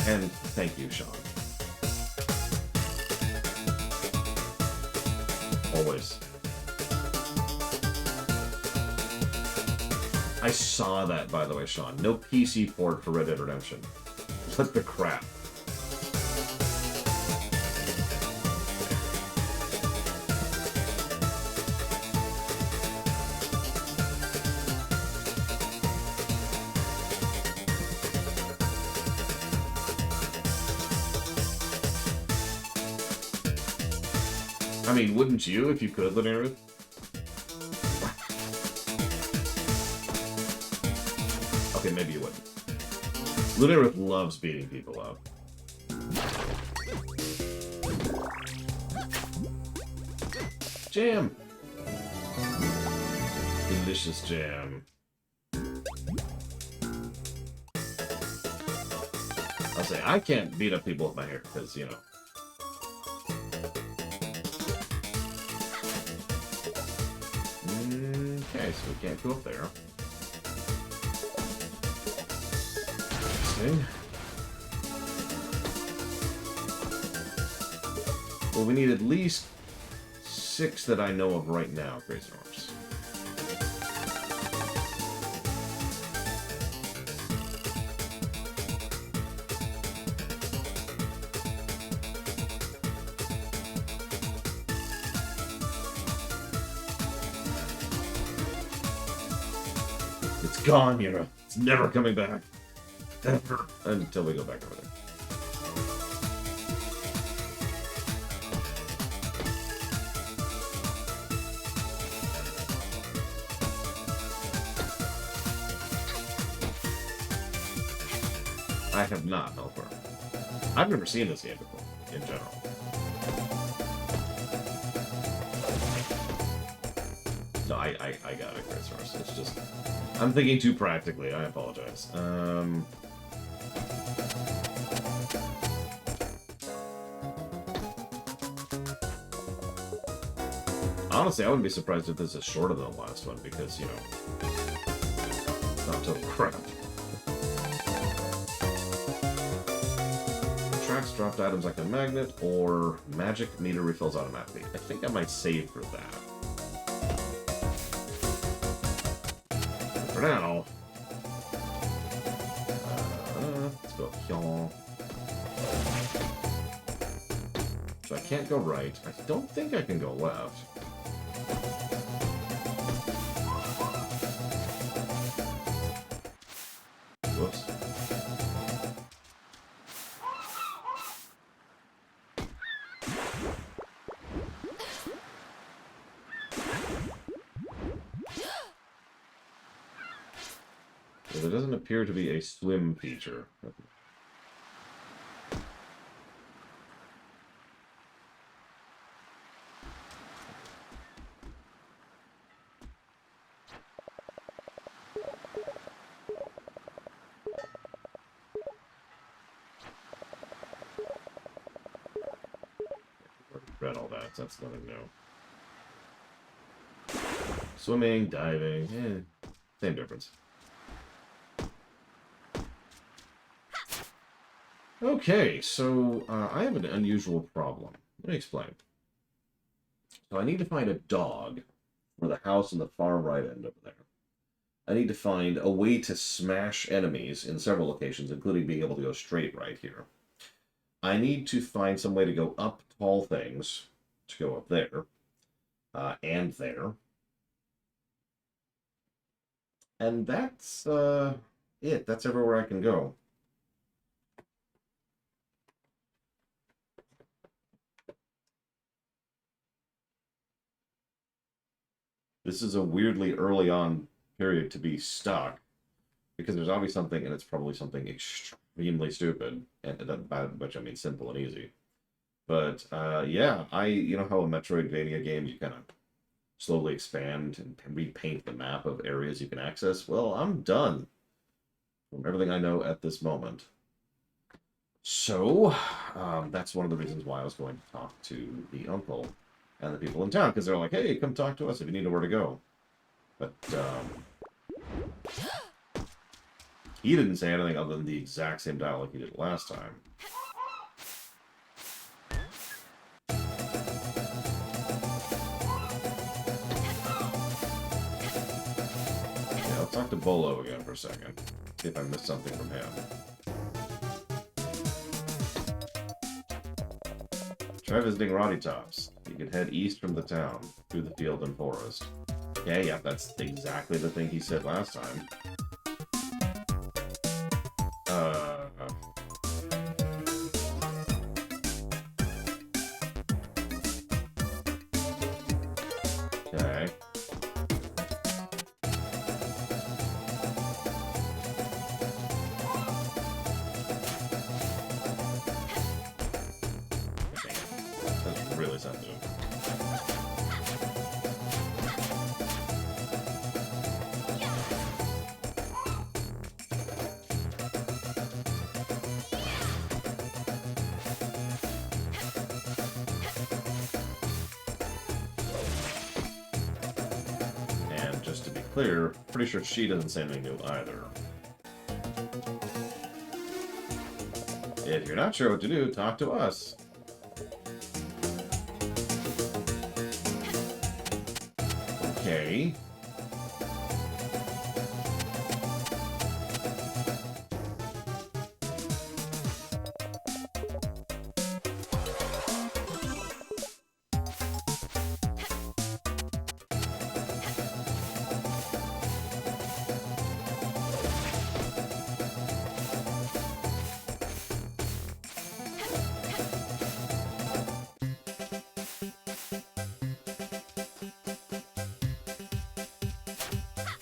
And thank you, Sean. Always. I saw that, by the way, Sean. No PC port for Red Dead Redemption. What the crap? I mean, wouldn't you if you could, Linnea? Okay, maybe you wouldn't. Lunaruth loves beating people up. Jam! Delicious jam. I'll say, I can't beat up people with my hair, because, you know. Okay, so we can't go up there. Well, we need at least 6 that I know of right now, Crazy Horse. It's gone, Mira. It's never coming back. Ever. Until we go back over there. I have not, Melkor. I've never seen this game before, in general. So I got it, Chris Ross. It's just... I'm thinking too practically. I apologize. Honestly, I wouldn't be surprised if this is shorter than the last one, because, you know... Not total crap. Tracks dropped items like a magnet, or magic meter refills automatically. I think I might save for that. But for now... let's go here. So I can't go right. I don't think I can go left. Whoops. Well, there doesn't appear to be a swim feature. Read all that, so that's nothing new. Swimming, diving, same difference. Okay, so I have an unusual problem. Let me explain. So I need to find a dog for the house in the far right end over there. I need to find a way to smash enemies in several locations, including being able to go straight right here. I need to find some way to go up tall things, to go up there, and there. And that's it. That's everywhere I can go. This is a weirdly early on period to be stuck because there's obviously something, and it's probably something extremely stupid, and by which I mean simple and easy. But yeah, you know how a Metroidvania game you kind of slowly expand and repaint the map of areas you can access. Well, I'm done from everything I know at this moment. So that's one of the reasons why I was going to talk to the uncle and the people in town, because they're like, hey, come talk to us if you need to where to go. But he didn't say anything other than the exact same dialogue he did last time. Yeah, let's talk to Bolo again for a second. See if I missed something from him. Try visiting Roddy Tops. You can head east from the town, through the field and forest. Okay, yeah, that's exactly the thing he said last time. Okay. That's really sensitive. And just to be clear, pretty sure she doesn't say anything new either. If you're not sure what to do, talk to us. Okay.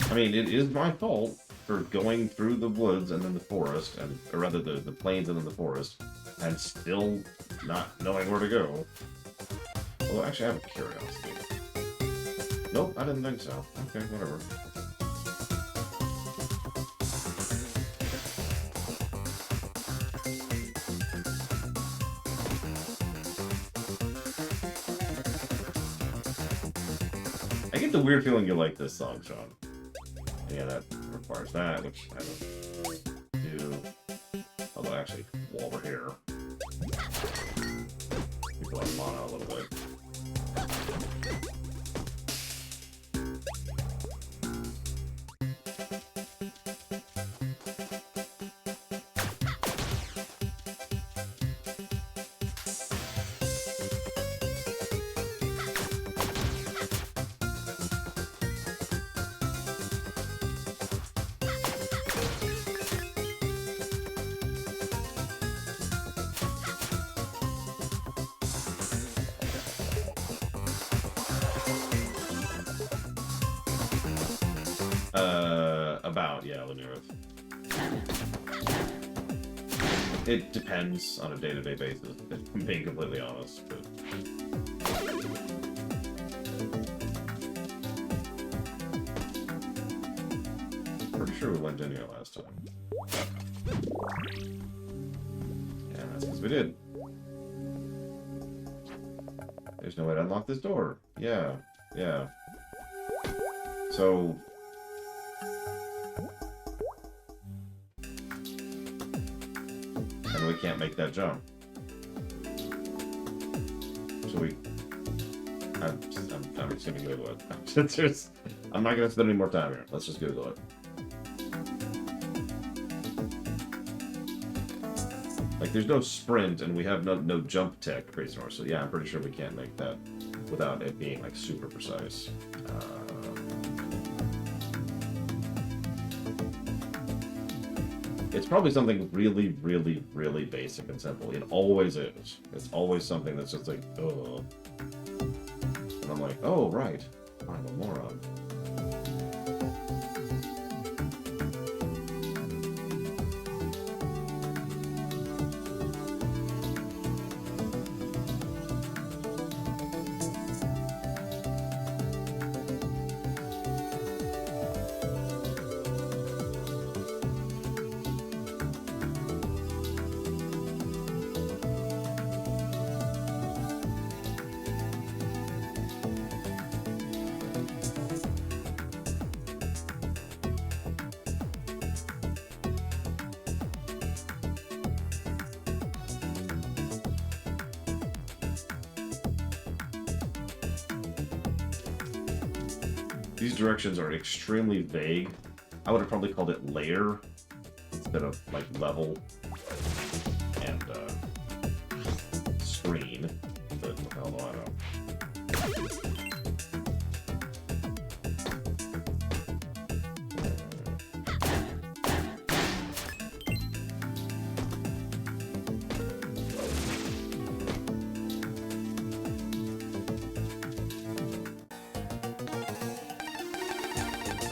I mean, it is my fault for going through the woods and then the forest, and or rather the plains and then the forest, and still not knowing where to go. Although, actually, I have a curiosity. Nope, I didn't think so. Okay, whatever. I get the weird feeling you like this song, Sean. Yeah, that requires that, which I don't do. Although, actually, while we're here, we go on mono a little bit. Yeah, Lenira. It depends on a day-to-day basis, if I'm being completely honest. But... pretty sure we went in here last time. Yeah, that's because we did. There's no way to unlock this door. Yeah, yeah. So... we can't make that jump. So I'm just gonna Google it. I'm not gonna spend any more time here. Let's just Google it. Like, there's no sprint, and we have no jump tech, Crazy North. So yeah, I'm pretty sure we can't make that without it being like super precise. It's probably something really, really, really basic and simple. It always is. It's always something that's just like, ugh. And I'm like, oh, right. I'm a moron. These directions are extremely vague. I would have probably called it layer instead of, like, level and screen. But what the hell do I know?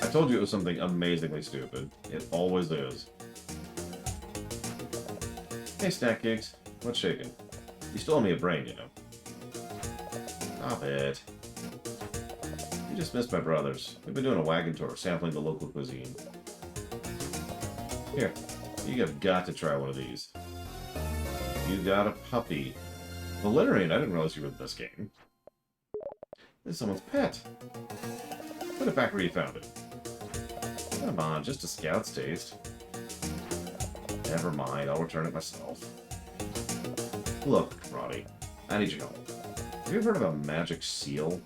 I told you it was something amazingly stupid. It always is. Hey, Snack Cakes. What's shaking? You still owe me a brain, you know. Stop it. You just missed my brothers. We've been doing a wagon tour, sampling the local cuisine. Here, you have got to try one of these. You got a puppy. Valerian, I didn't realize you were in this game. This is someone's pet. Put it back where you found it. Come on, just a scout's taste. Never mind, I'll return it myself. Look, Roddy, I need your help. Have you ever heard of a magic seal?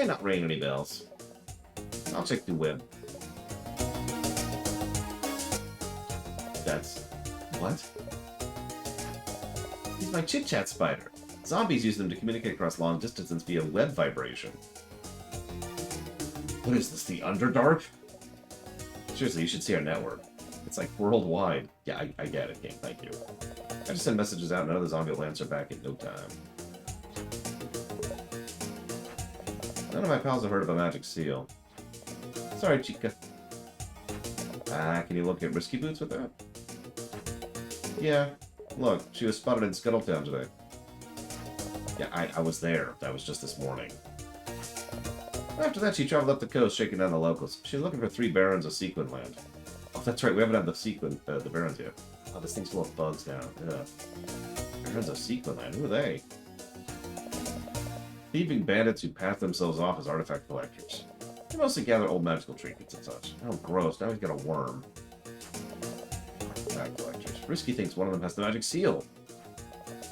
Not ringing any bells. I'll check the web. That's... what? He's my chit-chat spider. Zombies use them to communicate across long distances via web vibration. What is this, the Underdark? Seriously, you should see our network. It's like worldwide. Yeah, I get it, game. Thank you. I just send messages out and none of the zombie will answer back in no time. None of my pals have heard of a magic seal. Sorry, Chica. Can you look at Risky Boots with that? Yeah. Look, she was spotted in Scuttletown today. Yeah, I was there. That was just this morning. After that, she traveled up the coast, shaking down the locals. She's looking for 3 barons of Sequin land. Oh, that's right. We haven't had the barons yet. Oh, this thing's full of bugs now. Yeah. Barons of Sequin land. Who are they? Thieving bandits who pass themselves off as artifact collectors. They mostly gather old magical trinkets and such. Oh, gross. Now he's got a worm. Artifact collectors. Risky thinks one of them has the magic seal.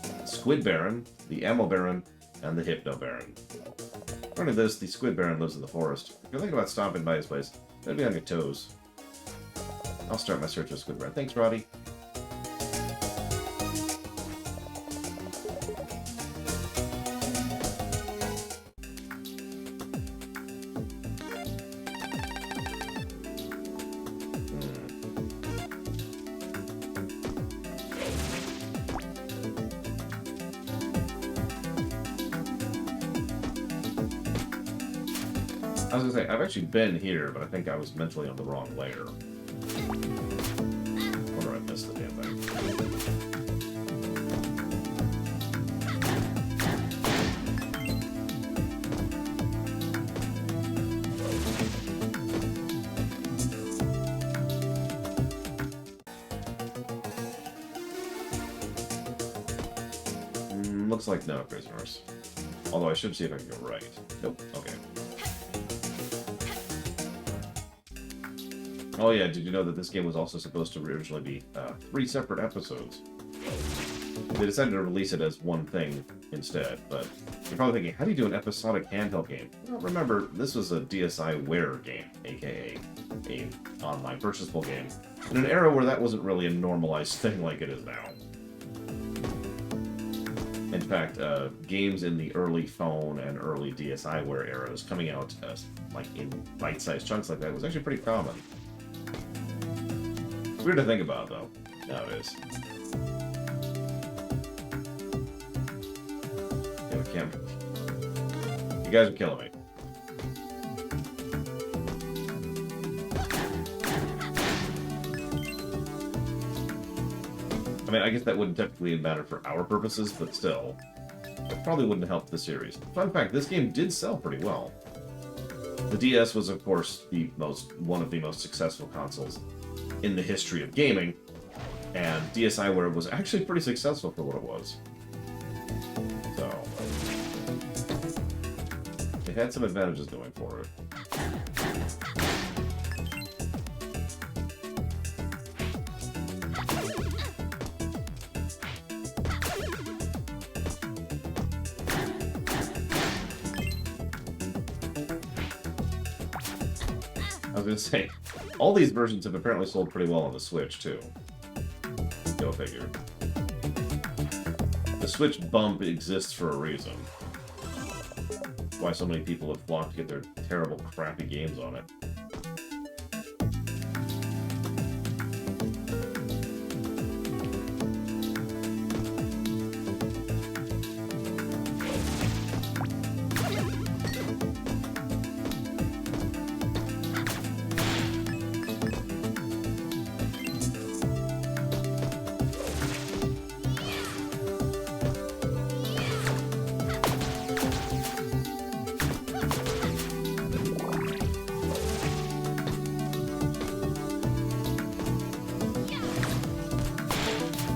The Squid Baron, the Ammo Baron, and the Hypno Baron. According to this, the Squid Baron lives in the forest. If you're thinking about stopping by his place, better be on your toes. I'll start my search for Squid Baron. Thanks, Roddy. I was gonna say, I've actually been here, but I think I was mentally on the wrong layer. Wonder I missed the damn thing. Looks like no prisoners. Although I should see if I can go right. Nope. Okay. Oh yeah, did you know that this game was also supposed to originally be 3 separate episodes? They decided to release it as one thing instead, but you're probably thinking, how do you do an episodic handheld game? Well, remember, this was a DSiWare game, aka a online purchasable game, in an era where that wasn't really a normalized thing like it is now. In fact, games in the early phone and early DSiWare eras coming out like in bite-sized chunks like that was actually pretty common. weird to think about, though, nowadays. Yeah, we can't. You guys are killing me. I mean, I guess that wouldn't technically matter for our purposes, but still, it probably wouldn't help the series. Fun fact, this game did sell pretty well. The DS was, of course, one of the most successful consoles in the history of gaming, and DSiWare was actually pretty successful for what it was. So, it had some advantages going for it. I was gonna say, all these versions have apparently sold pretty well on the Switch, too. Go figure. The Switch bump exists for a reason. That's why so many people have flocked to get their terrible, crappy games on it.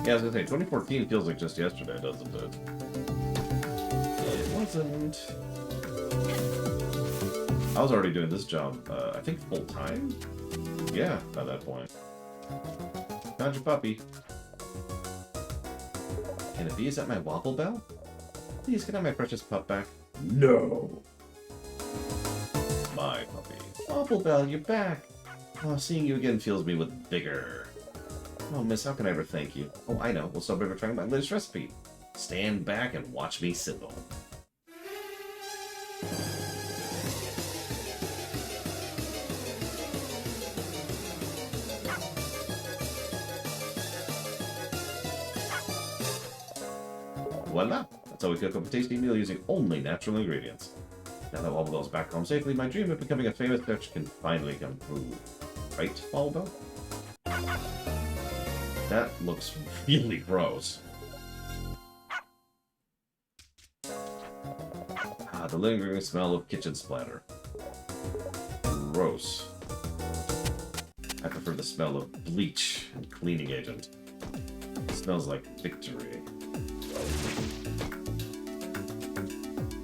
Yeah, I was gonna say, 2014 feels like just yesterday, doesn't it? It wasn't. I was already doing this job, I think full-time? Yeah, by that point. Found your puppy. Can it be? Is that my Wobble Bell? Please, can I have my precious pup back? No! My puppy. Wobble Bell, you're back! Oh, seeing you again fills me with vigor. Oh, miss, how can I ever thank you? Oh, I know. We'll start by trying my latest recipe. Stand back and watch me sizzle. Voila! That's how we cook up a tasty meal using only natural ingredients. Now that Wobble Bell's back home safely, my dream of becoming a famous chef can finally come true. Right, Wobble Bell? That looks really gross. Ah, the lingering smell of kitchen splatter. Gross. I prefer the smell of bleach and cleaning agent. It smells like victory.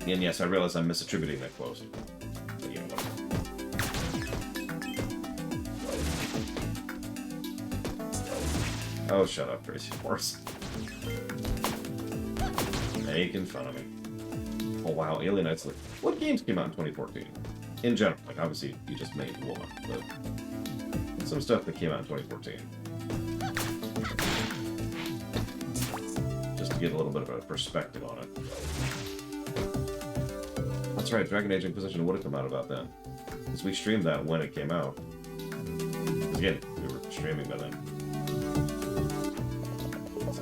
And yes, I realize I'm misattributing that quote. But you know what? Oh, shut up, Crazy Horse. Making fun of me. Oh, wow, Alien Knights. What games came out in 2014? In general, like, obviously, you just made one, but some stuff that came out in 2014. Just to get a little bit of a perspective on it. That's right, Dragon Age Inquisition would have come out about then. Because we streamed that when it came out. Because again, we were streaming by then.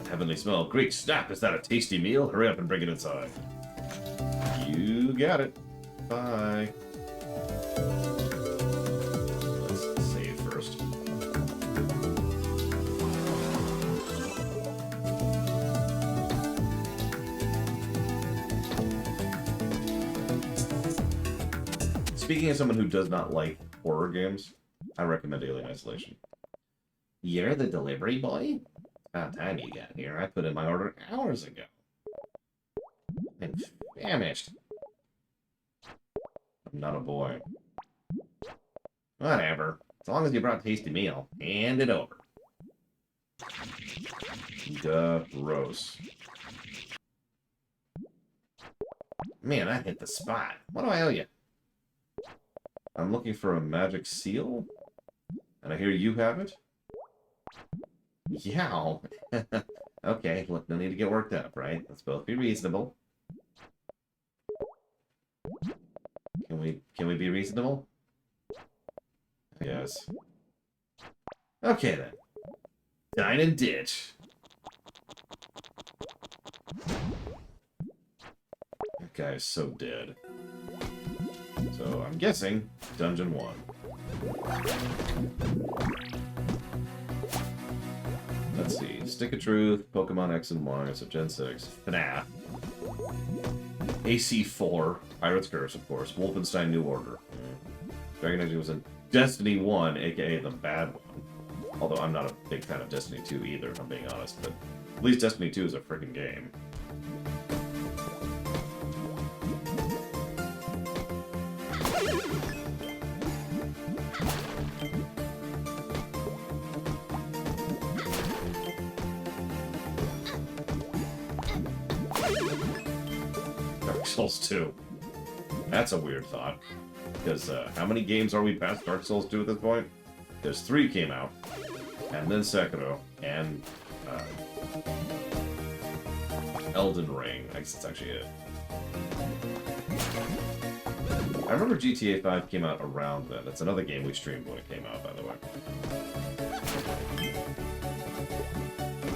Heavenly smell. Great snap! Is that a tasty meal? Hurry up and bring it inside. You got it. Bye. Let's save first. Speaking as someone who does not like horror games, I recommend Alien Isolation. You're the delivery boy? About time you got here. I put in my order hours ago. I'm famished. I'm not a boy. Whatever. As long as you brought a tasty meal, hand it over. Gross. Man, I hit the spot. What do I owe you? I'm looking for a magic seal, and I hear you have it? Yeah. Okay, look, no need to get worked up, right? Let's both be reasonable. Can we be reasonable? Yes. Okay then. Dine and ditch. That guy is so dead. So I'm guessing Dungeon 1. Let's see. Stick of Truth, Pokemon X and Y, so Gen 6. FNAF. AC4. Pirate's Curse, of course. Wolfenstein New Order. Dragon Age was in Destiny 1, aka the bad one. Although I'm not a big fan of Destiny 2 either, if I'm being honest. But at least Destiny 2 is a freaking game. Dark Souls 2. That's a weird thought. Because how many games are we past Dark Souls 2 at this point? There's 3 came out. And then Sekiro. And Elden Ring. I guess that's actually it. I remember GTA 5 came out around then. That's another game we streamed when it came out, by the way.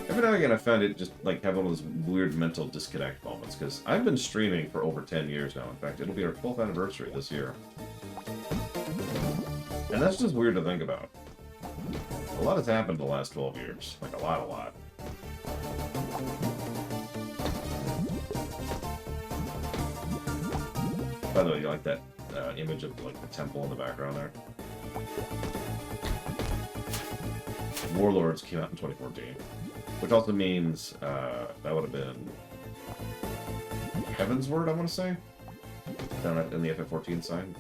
Every now and again I find it just like have one of those weird mental disconnect moments, because I've been streaming for over 10 years now. In fact, it'll be our 12th anniversary this year. And that's just weird to think about. A lot has happened in the last 12 years. Like, a lot. By the way, you like that image of, like, the temple in the background there? Warlords came out in 2014. Which also means, that would have been Heaven's Word, I want to say? Down in the FF14 side.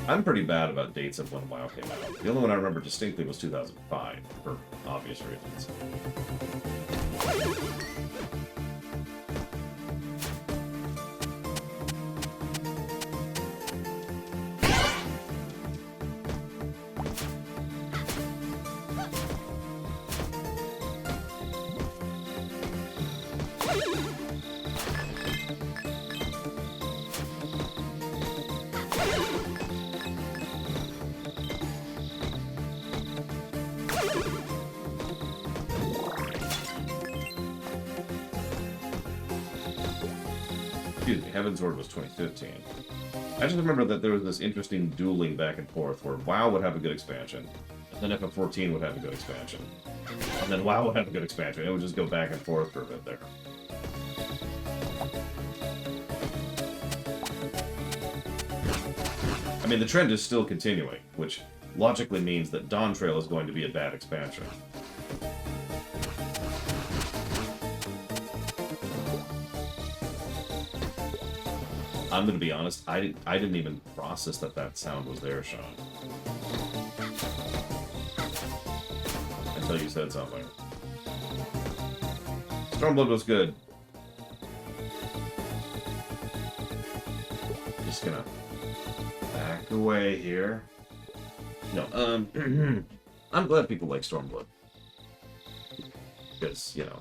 I'm pretty bad about dates of when WoW came out. The only one I remember distinctly was 2005, for obvious reasons. Excuse me, Heaven's Word was 2015. I just remember that there was this interesting dueling back and forth where WoW would have a good expansion, and then FF14 would have a good expansion, and then WoW would have a good expansion. It would just go back and forth for a bit there. I mean, the trend is still continuing, which logically means that Dawn Trail is going to be a bad expansion. I'm gonna be honest, I didn't even process that sound was there, Sean. Until you said something. Stormblood was good. Just gonna back away here. No, I'm glad people like Stormblood. Because, you know.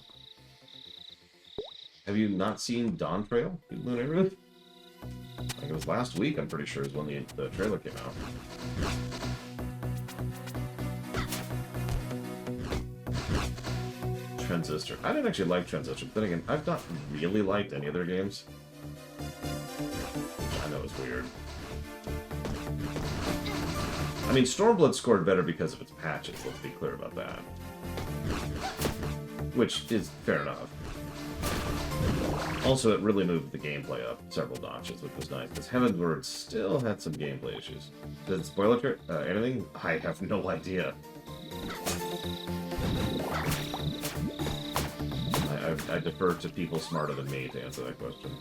Have you not seen Dawn Trail, people in the neighborhood? Like, it was last week, I'm pretty sure, is when the trailer came out. Transistor. I didn't actually like Transistor, but then again, I've not really liked any of their games. I know it's weird. I mean, Stormblood scored better because of its patches, let's be clear about that. Which is fair enough. Also, it really moved the gameplay up several notches, which was nice, because Heaven's Word still had some gameplay issues. Did it spoil anything? I have no idea. I defer to people smarter than me to answer that question.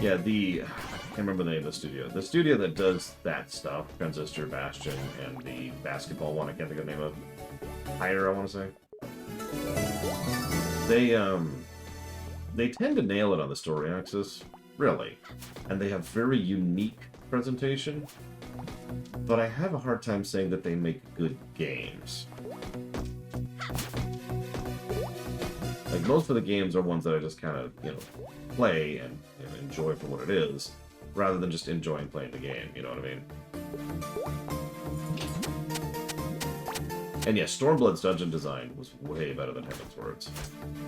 Yeah, I can't remember the name of the studio. The studio that does that stuff, Transistor, Bastion, and the basketball one, I can't think of the name of. Higher, I want to say. They tend to nail it on the story axis, really. And they have very unique presentation, but I have a hard time saying that they make good games. Like, most of the games are ones that I just kind of, you know, play and enjoy for what it is, rather than just enjoying playing the game, you know what I mean? And yeah, Stormblood's dungeon design was way better than Heavensward's.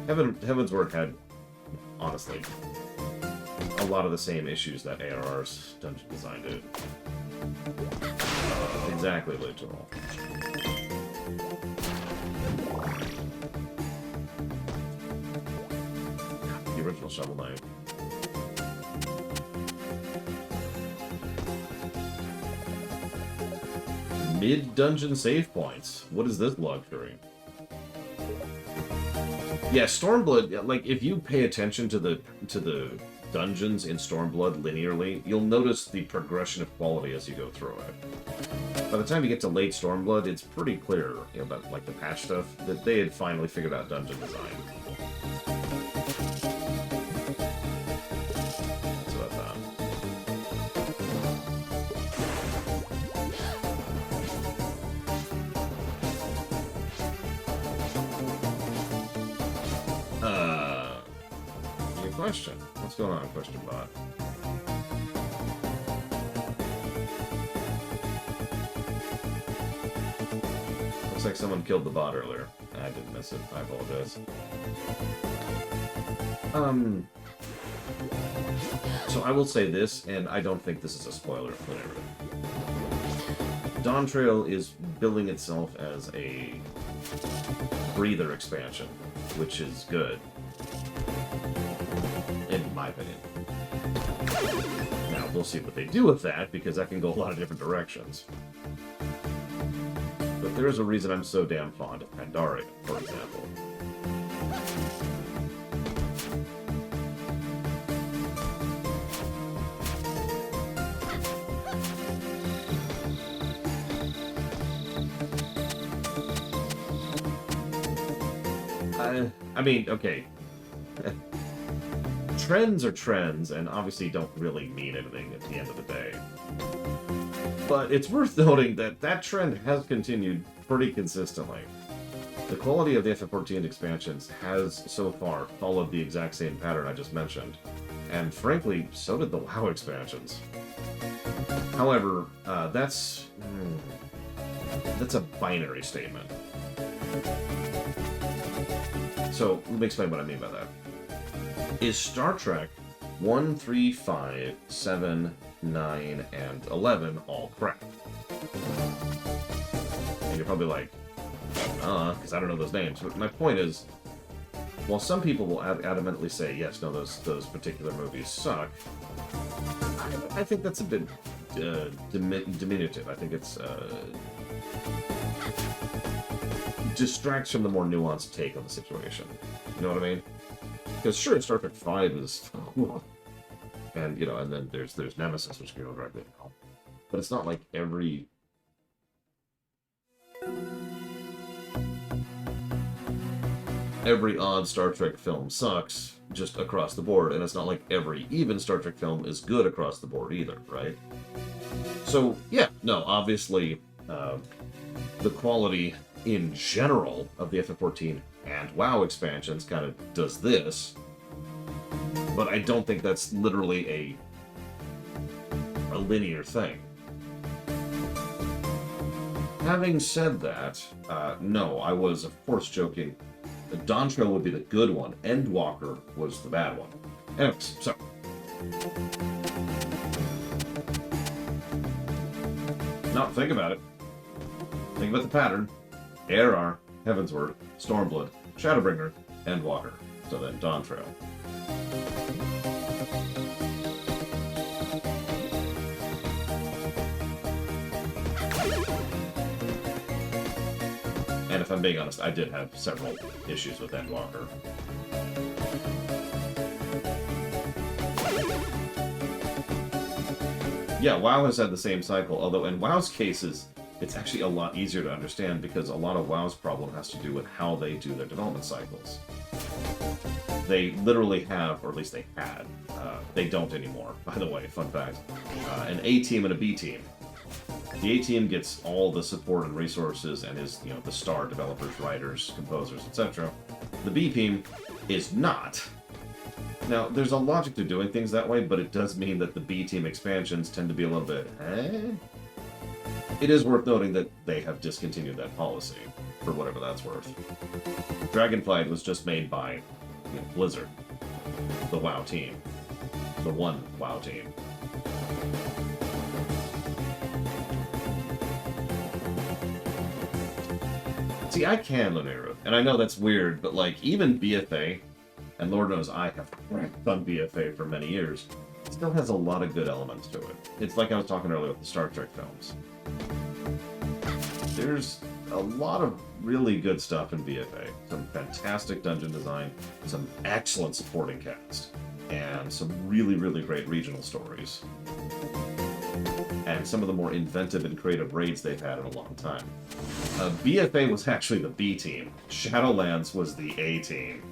Heavensward had, honestly, a lot of the same issues that ARR's dungeon design did. Exactly, literal. The original Shovel Knight. Mid-dungeon save points. What is this luxury? Yeah, Stormblood, like, if you pay attention to the dungeons in Stormblood linearly, you'll notice the progression of quality as you go through it. By the time you get to late Stormblood, it's pretty clear, you know, about, like, the patch stuff, that they had finally figured out dungeon design. That's what I thought. Good question. What's going on, question bot? Looks like someone killed the bot earlier. I didn't miss it. I apologize. So I will say this, and I don't think this is a spoiler for narrative. Dawn Trail is billing itself as a breather expansion, which is good. In my opinion. Now, we'll see what they do with that, because that can go a lot of different directions. But there's a reason I'm so damn fond of Pandaria, for example. I mean, okay. Trends are trends, and obviously don't really mean anything at the end of the day. But it's worth noting that that trend has continued pretty consistently. The quality of the FF14 expansions has, so far, followed the exact same pattern I just mentioned. And frankly, so did the WoW expansions. However, that's a binary statement. So, let me explain what I mean by that. Is Star Trek 1, 3, 5, 7, 9, and 11 all crap? And you're probably like, because I don't know those names. But my point is, while some people will adamantly say, yes, no, those particular movies suck, I think that's a bit diminutive. I think it's distracts from the more nuanced take on the situation. You know what I mean? Because sure, Star Trek 5 is and, you know, and then there's Nemesis, which can go directly to hell. But it's not like every odd Star Trek film sucks just across the board, and it's not like every even Star Trek film is good across the board either, right? So, yeah, no, obviously, the quality in general of the FF14 and WoW expansions kind of does this, but I don't think that's literally a linear thing. Having said that, no, I was of course joking. Dawn Trail would be the good one, Endwalker was the bad one. Anyways, so. Now, think about it. Think about the pattern. ARR, Heavensward, Stormblood, Shadowbringer, Endwalker. So then, Dawn Trail. And if I'm being honest, I did have several issues with Endwalker. Yeah, WoW has had the same cycle, although in WoW's cases, it's actually a lot easier to understand because a lot of WoW's problem has to do with how they do their development cycles. They literally have, or at least they had, they don't anymore, by the way, fun fact, an A team and a B team. The A team gets all the support and resources and is, you know, the star developers, writers, composers, etc. The B team is not. Now, there's a logic to doing things that way, but it does mean that the B team expansions tend to be a little bit, It is worth noting that they have discontinued that policy, for whatever that's worth. Dragonflight was just made by, you know, Blizzard, the WoW team, the one WoW team. See, I can Luneru, and I know that's weird, but like, even BFA, and Lord knows I have done BFA for many years, it still has a lot of good elements to it. It's like I was talking earlier with the Star Trek films. There's a lot of really good stuff in BFA. Some fantastic dungeon design, some excellent supporting cast, and some really, really great regional stories. And some of the more inventive and creative raids they've had in a long time. BFA was actually the B team. Shadowlands was the A team.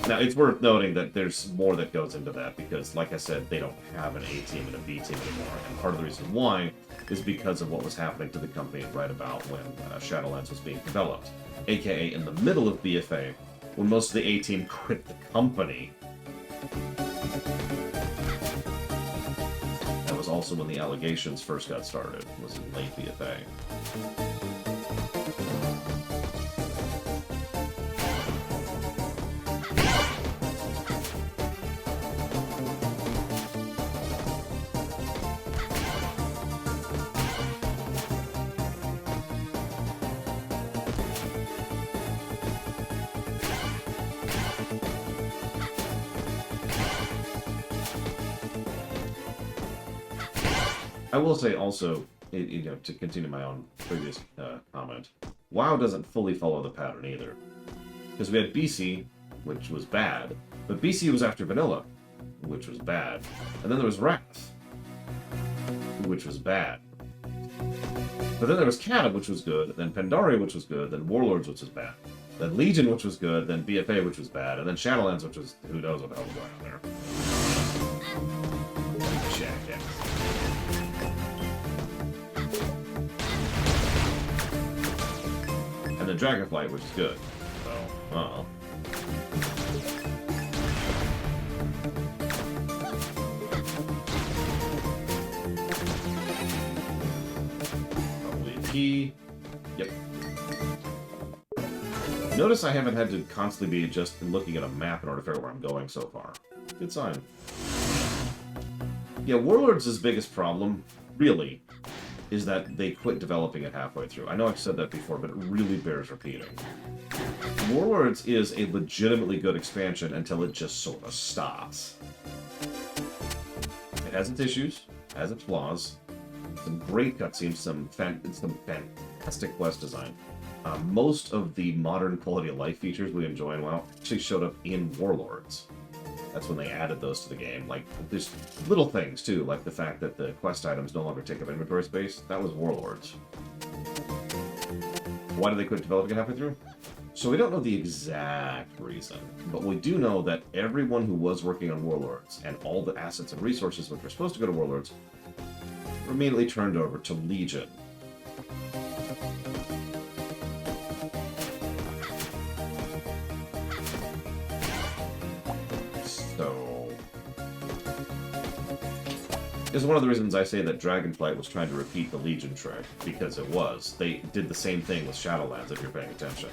Now, it's worth noting that there's more that goes into that because, like I said, they don't have an A team and a B team anymore. And part of the reason why is because of what was happening to the company right about when Shadowlands was being developed. AKA in the middle of BFA, when most of the A team quit the company. That was also when the allegations first got started, was in late BFA. I will say also, you know, to continue my own previous comment, WoW doesn't fully follow the pattern either. Because we had BC, which was bad, but BC was after Vanilla, which was bad. And then there was Wrath, which was bad. But then there was Cata, which was good, then Pandaria, which was good, then Warlords, which was bad. Then Legion, which was good, then BFA, which was bad, and then Shadowlands, which was, who knows what the hell was going on there. Jackass. And then Dragonflight, which is good. So, uh-oh. Probably a key. Yep. Notice I haven't had to constantly be just looking at a map in order to figure out where I'm going so far. Good sign. Yeah, Warlords' biggest problem, really, is that they quit developing it halfway through. I know I've said that before, but it really bears repeating. Warlords is a legitimately good expansion until it just sort of stops. It has its issues, has its flaws, some great cutscenes, some fantastic quest design. Most of the modern quality of life features we enjoy in WoW actually showed up in Warlords. That's when they added those to the game. Like, there's little things, too, like the fact that the quest items no longer take up inventory space. That was Warlords. Why did they quit developing it halfway through? So we don't know the exact reason, but we do know that everyone who was working on Warlords and all the assets and resources which were supposed to go to Warlords were immediately turned over to Legion. This is one of the reasons I say that Dragonflight was trying to repeat the Legion trick, because it was. They did the same thing with Shadowlands, if you're paying attention.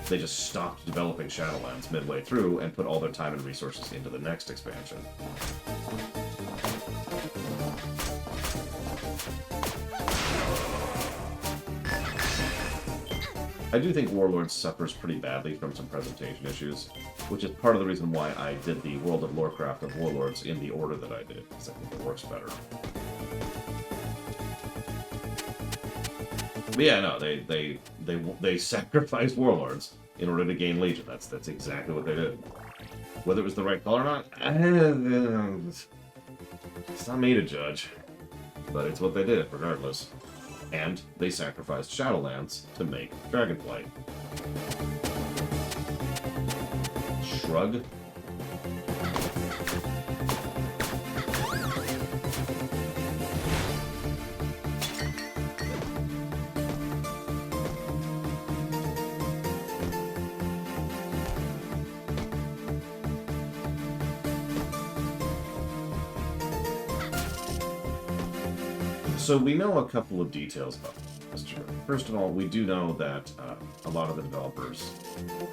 They just stopped developing Shadowlands midway through and put all their time and resources into the next expansion. I do think Warlords suffers pretty badly from some presentation issues, which is part of the reason why I did the World of Lorecraft of Warlords in the order that I did, because I think it works better. But yeah, no, they sacrificed Warlords in order to gain Legion. That's exactly what they did. Whether it was the right call or not, it's not me to judge. But it's what they did, regardless. And they sacrificed Shadowlands to make Dragonflight. Shrug. So we know a couple of details about this. First of all, we do know that a lot of the developers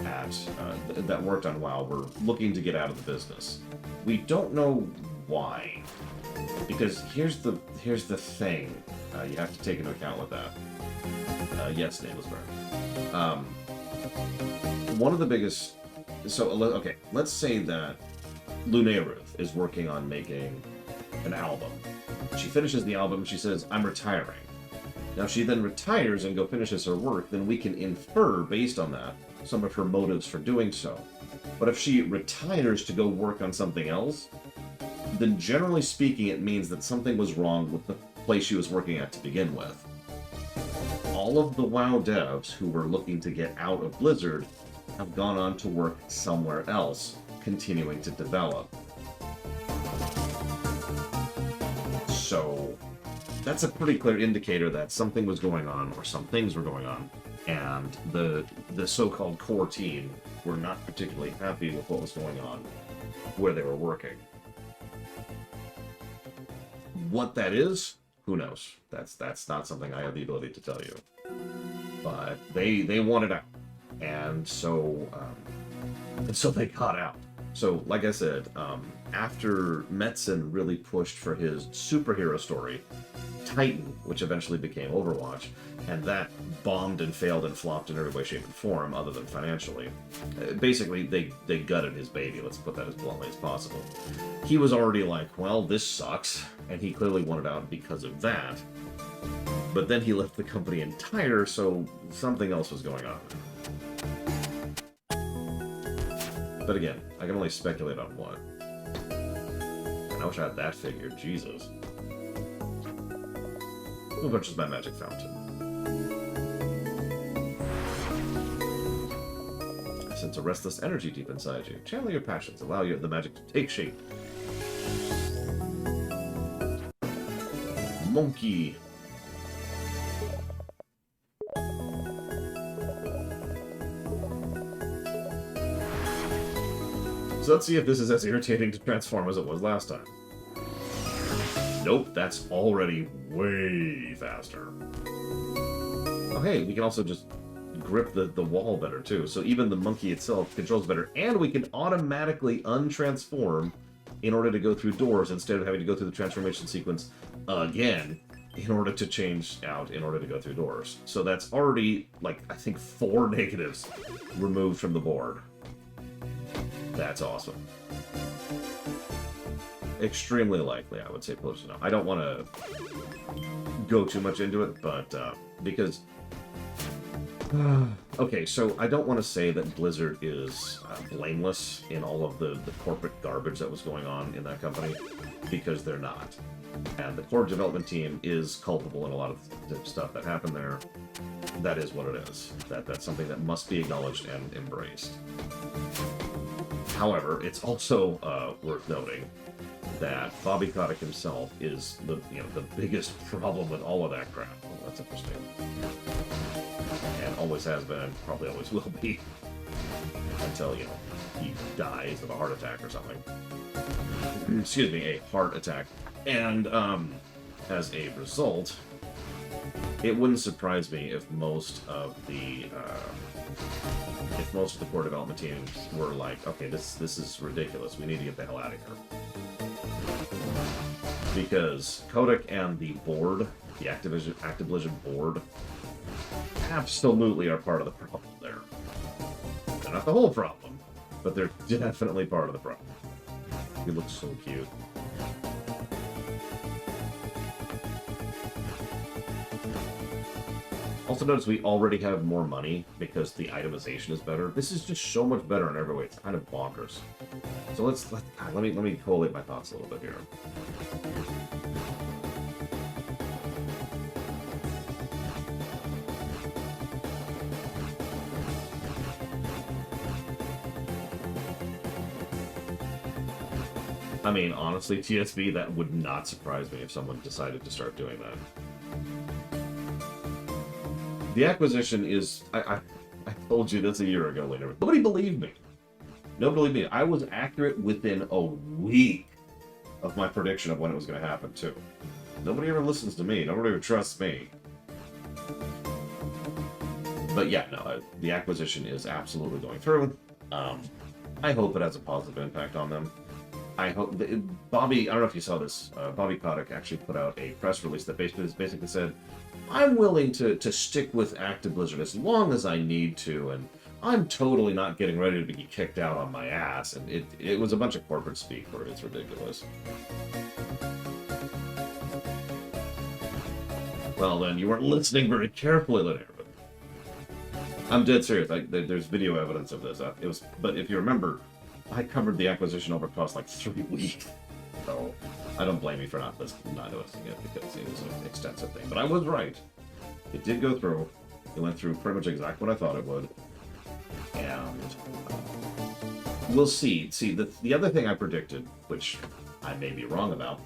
that worked on WoW were looking to get out of the business. We don't know why, because here's the thing you have to take into account with that. Yes, Nameless Bear. One of the biggest. So okay, let's say that Lunaruth is working on making an album. She finishes the album, she says, I'm retiring. Now she then retires and finishes her work, then we can infer, based on that, some of her motives for doing so. But if she retires to go work on something else, then generally speaking it means that something was wrong with the place she was working at to begin with. All of the WoW devs who were looking to get out of Blizzard have gone on to work somewhere else, continuing to develop. So that's a pretty clear indicator that something was going on, or some things were going on, and the so-called core team were not particularly happy with what was going on where they were working. What that is, who knows? That's not something I have the ability to tell you. But they wanted out, and so they got out. So, like I said, after Metzen really pushed for his superhero story, Titan, which eventually became Overwatch, and that bombed and failed and flopped in every way, shape, and form, other than financially. Basically, they gutted his baby, let's put that as bluntly as possible. He was already like, well, this sucks, and he clearly wanted out because of that. But then he left the company entire, so something else was going on. But again, I can only speculate on what. And I wish I had that figure, Jesus. Who purchased my magic fountain? I sense a restless energy deep inside you. Channel your passions, allow the magic to take shape. Monkey. So let's see if this is as irritating to transform as it was last time. Nope, that's already way faster. Oh hey, we can also just grip the wall better too, so even the monkey itself controls better, and we can automatically untransform in order to go through doors instead of having to go through the transformation sequence again in order to change out in order to go through doors. So that's already, like, I think 4 negatives removed from the board. That's awesome. Extremely likely, I would say, close enough. I don't want to go too much into it, but because... okay, so I don't want to say that Blizzard is blameless in all of the corporate garbage that was going on in that company, because they're not. And the core development team is culpable in a lot of the stuff that happened there. That is what it is. That's something that must be acknowledged and embraced. However, it's also worth noting that Bobby Kotick himself is the biggest problem with all of that crap. Oh, that's interesting. And always has been, probably always will be, until he dies of a heart attack or something. Excuse me, a heart attack. And as a result, it wouldn't surprise me if most of the core development teams were like, okay, this is ridiculous. We need to get the hell out of here. Because Kotick and the board, the Activision board, absolutely are part of the problem there. They're not the whole problem, but they're definitely part of the problem. He looks so cute. Also notice we already have more money because the itemization is better. This is just so much better in every way. It's kind of bonkers. So let me collate my thoughts a little bit here. I mean, honestly, TSB, that would not surprise me if someone decided to start doing that. The acquisition is... I told you this a year ago, later. Nobody believed me. Nobody believed me. I was accurate within a week of my prediction of when it was going to happen, too. Nobody ever listens to me. Nobody ever trusts me. But yeah, no, the acquisition is absolutely going through. I hope it has a positive impact on them. I hope... Bobby, I don't know if you saw this, Bobby Kotick actually put out a press release that basically said, I'm willing to stick with Active Blizzard as long as I need to, and I'm totally not getting ready to be kicked out on my ass. And it was a bunch of corporate speak for it. It's ridiculous. Well, then, you weren't listening very carefully, Linnea. I'm dead serious. There's video evidence of this. But if you remember, I covered the acquisition over across like 3 weeks. So I don't blame you for not noticing it, because it was an extensive thing. But I was right. It did go through. It went through pretty much exactly what I thought it would. And we'll see. See, the other thing I predicted, which I may be wrong about,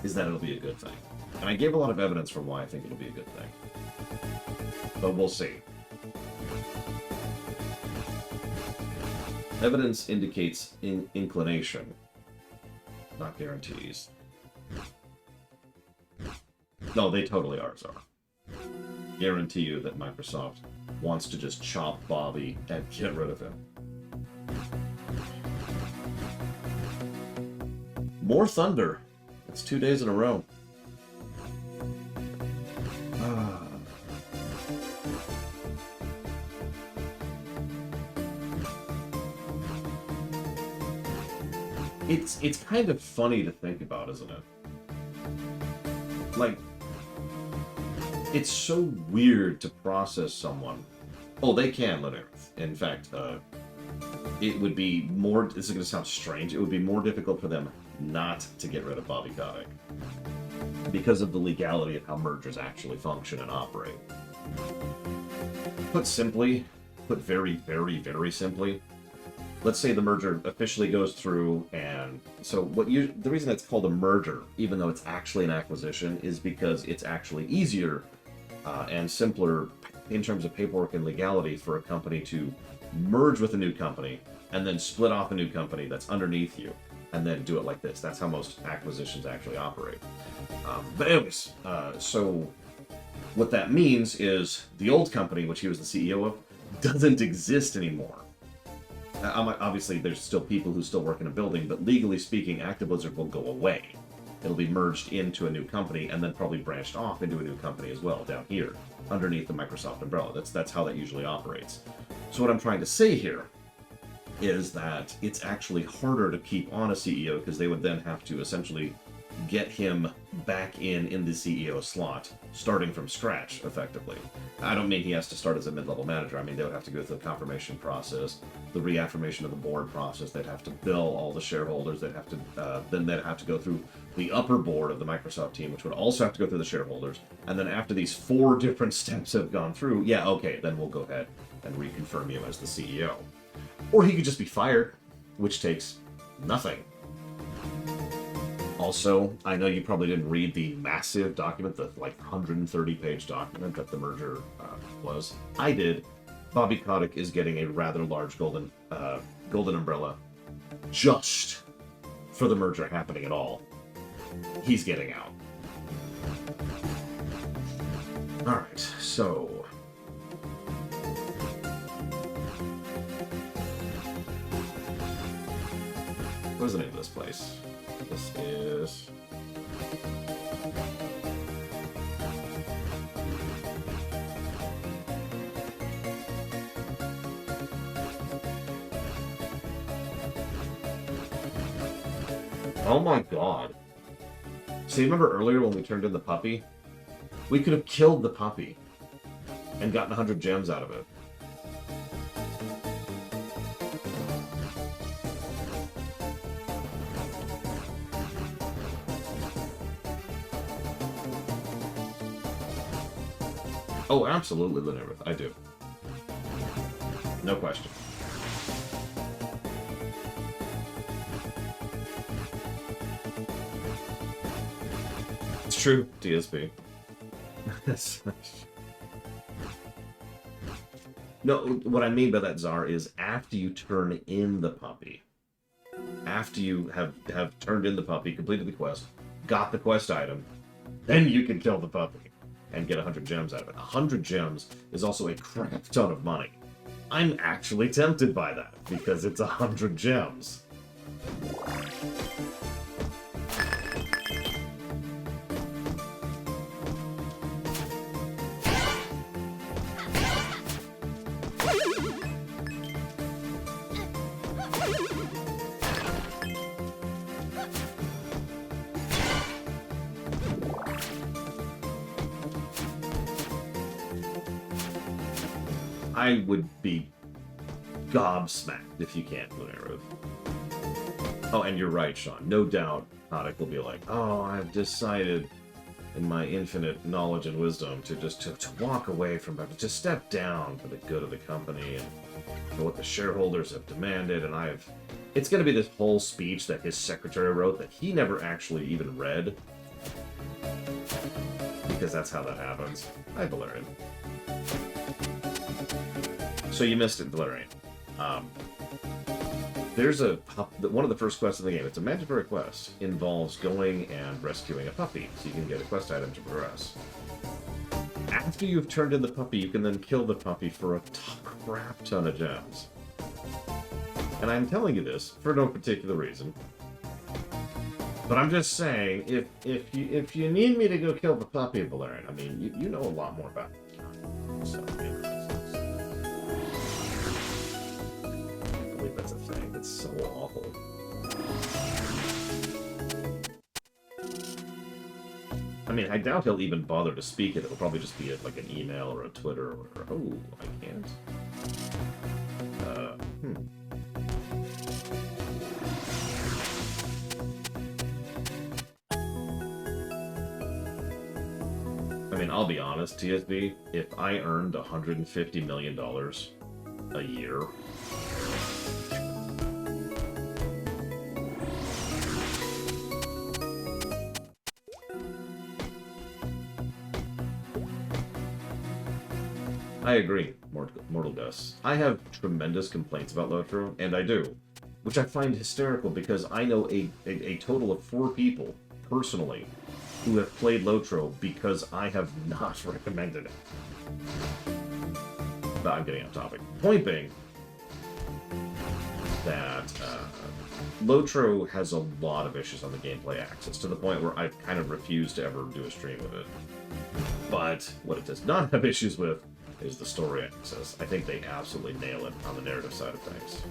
is that it'll be a good thing. And I gave a lot of evidence for why I think it'll be a good thing. But we'll see. Evidence indicates inclination, not guarantees. No, they totally are, Zara. Guarantee you that Microsoft wants to just chop Bobby and get rid of him. More thunder. It's 2 days in a row. It's kind of funny to think about, isn't it? Like, it's so weird to process someone. Oh, they can, Linnea. In fact, it would be more... This is going to sound strange. It would be more difficult for them not to get rid of Bobby Kotick, because of the legality of how mergers actually function and operate. Put very, very, very simply, let's say the merger officially goes through, and so the reason it's called a merger, even though it's actually an acquisition, is because it's actually easier and simpler in terms of paperwork and legality for a company to merge with a new company and then split off a new company that's underneath you and then do it like this. That's how most acquisitions actually operate. But anyways, so what that means is the old company, which he was the CEO of, doesn't exist anymore. Obviously, there's still people who still work in a building, but legally speaking, Active Blizzard will go away. It'll be merged into a new company and then probably branched off into a new company as well down here, underneath the Microsoft umbrella. That's how that usually operates. So what I'm trying to say here is that it's actually harder to keep on a CEO, because they would then have to essentially get him back in the CEO slot, starting from scratch, effectively. I don't mean he has to start as a mid-level manager. I mean, they would have to go through the confirmation process, the reaffirmation of the board process. They'd have to bill all the shareholders. They'd have to then they'd have to go through the upper board of the Microsoft team, which would also have to go through the shareholders. And then after these 4 different steps have gone through, yeah, okay, then we'll go ahead and reconfirm you as the CEO. Or he could just be fired, which takes nothing. Also, I know you probably didn't read the massive document, the like 130-page document that the merger was. I did. Bobby Kotick is getting a rather large golden umbrella just for the merger happening at all. He's getting out. All right, so... What's the name of this place? This is... Oh my god. So you remember earlier when we turned in the puppy? We could have killed the puppy and gotten 100 gems out of it. Oh, absolutely, Linnea. I do. No question. true, DSP. No, what I mean by that, Czar, is after you turn in the puppy, after you have turned in the puppy, completed the quest, got the quest item, then you can kill the puppy and get 100 gems out of it. 100 gems is also a crap ton of money. I'm actually tempted by that, because it's 100 gems. I would be gobsmacked if you can't, Lunarud. Oh, and you're right, Sean. No doubt, Kotick will be like, oh, I've decided in my infinite knowledge and wisdom to just to walk away from it, to step down for the good of the company and for what the shareholders have demanded, and it's going to be this whole speech that his secretary wrote that he never actually even read. Because that's how that happens. Hi, Valerian. So you missed it, Valerian. There's one of the first quests in the game. It's a mandatory quest. Involves going and rescuing a puppy, so you can get a quest item to progress. After you've turned in the puppy, you can then kill the puppy for a crap ton of gems. And I'm telling you this for no particular reason. But I'm just saying, if you need me to go kill the puppy, Valerian, I mean, you know a lot more about it. So, I believe that's a thing. That's so awful. I mean, I doubt he'll even bother to speak it. It'll probably just be like an email or a Twitter or oh, I can't. I mean, I'll be honest, TSB, if I earned $150 million a year, I agree, Mortal Gus. I have tremendous complaints about Lotro, and I do, which I find hysterical because I know a total of 4 people, personally, who have played Lotro because I have not recommended it. But I'm getting off topic. Point being that Lotro has a lot of issues on the gameplay axis, to the point where I've kind of refused to ever do a stream of it. But what it does not have issues with is the story axis. I think they absolutely nail it on the narrative side of things.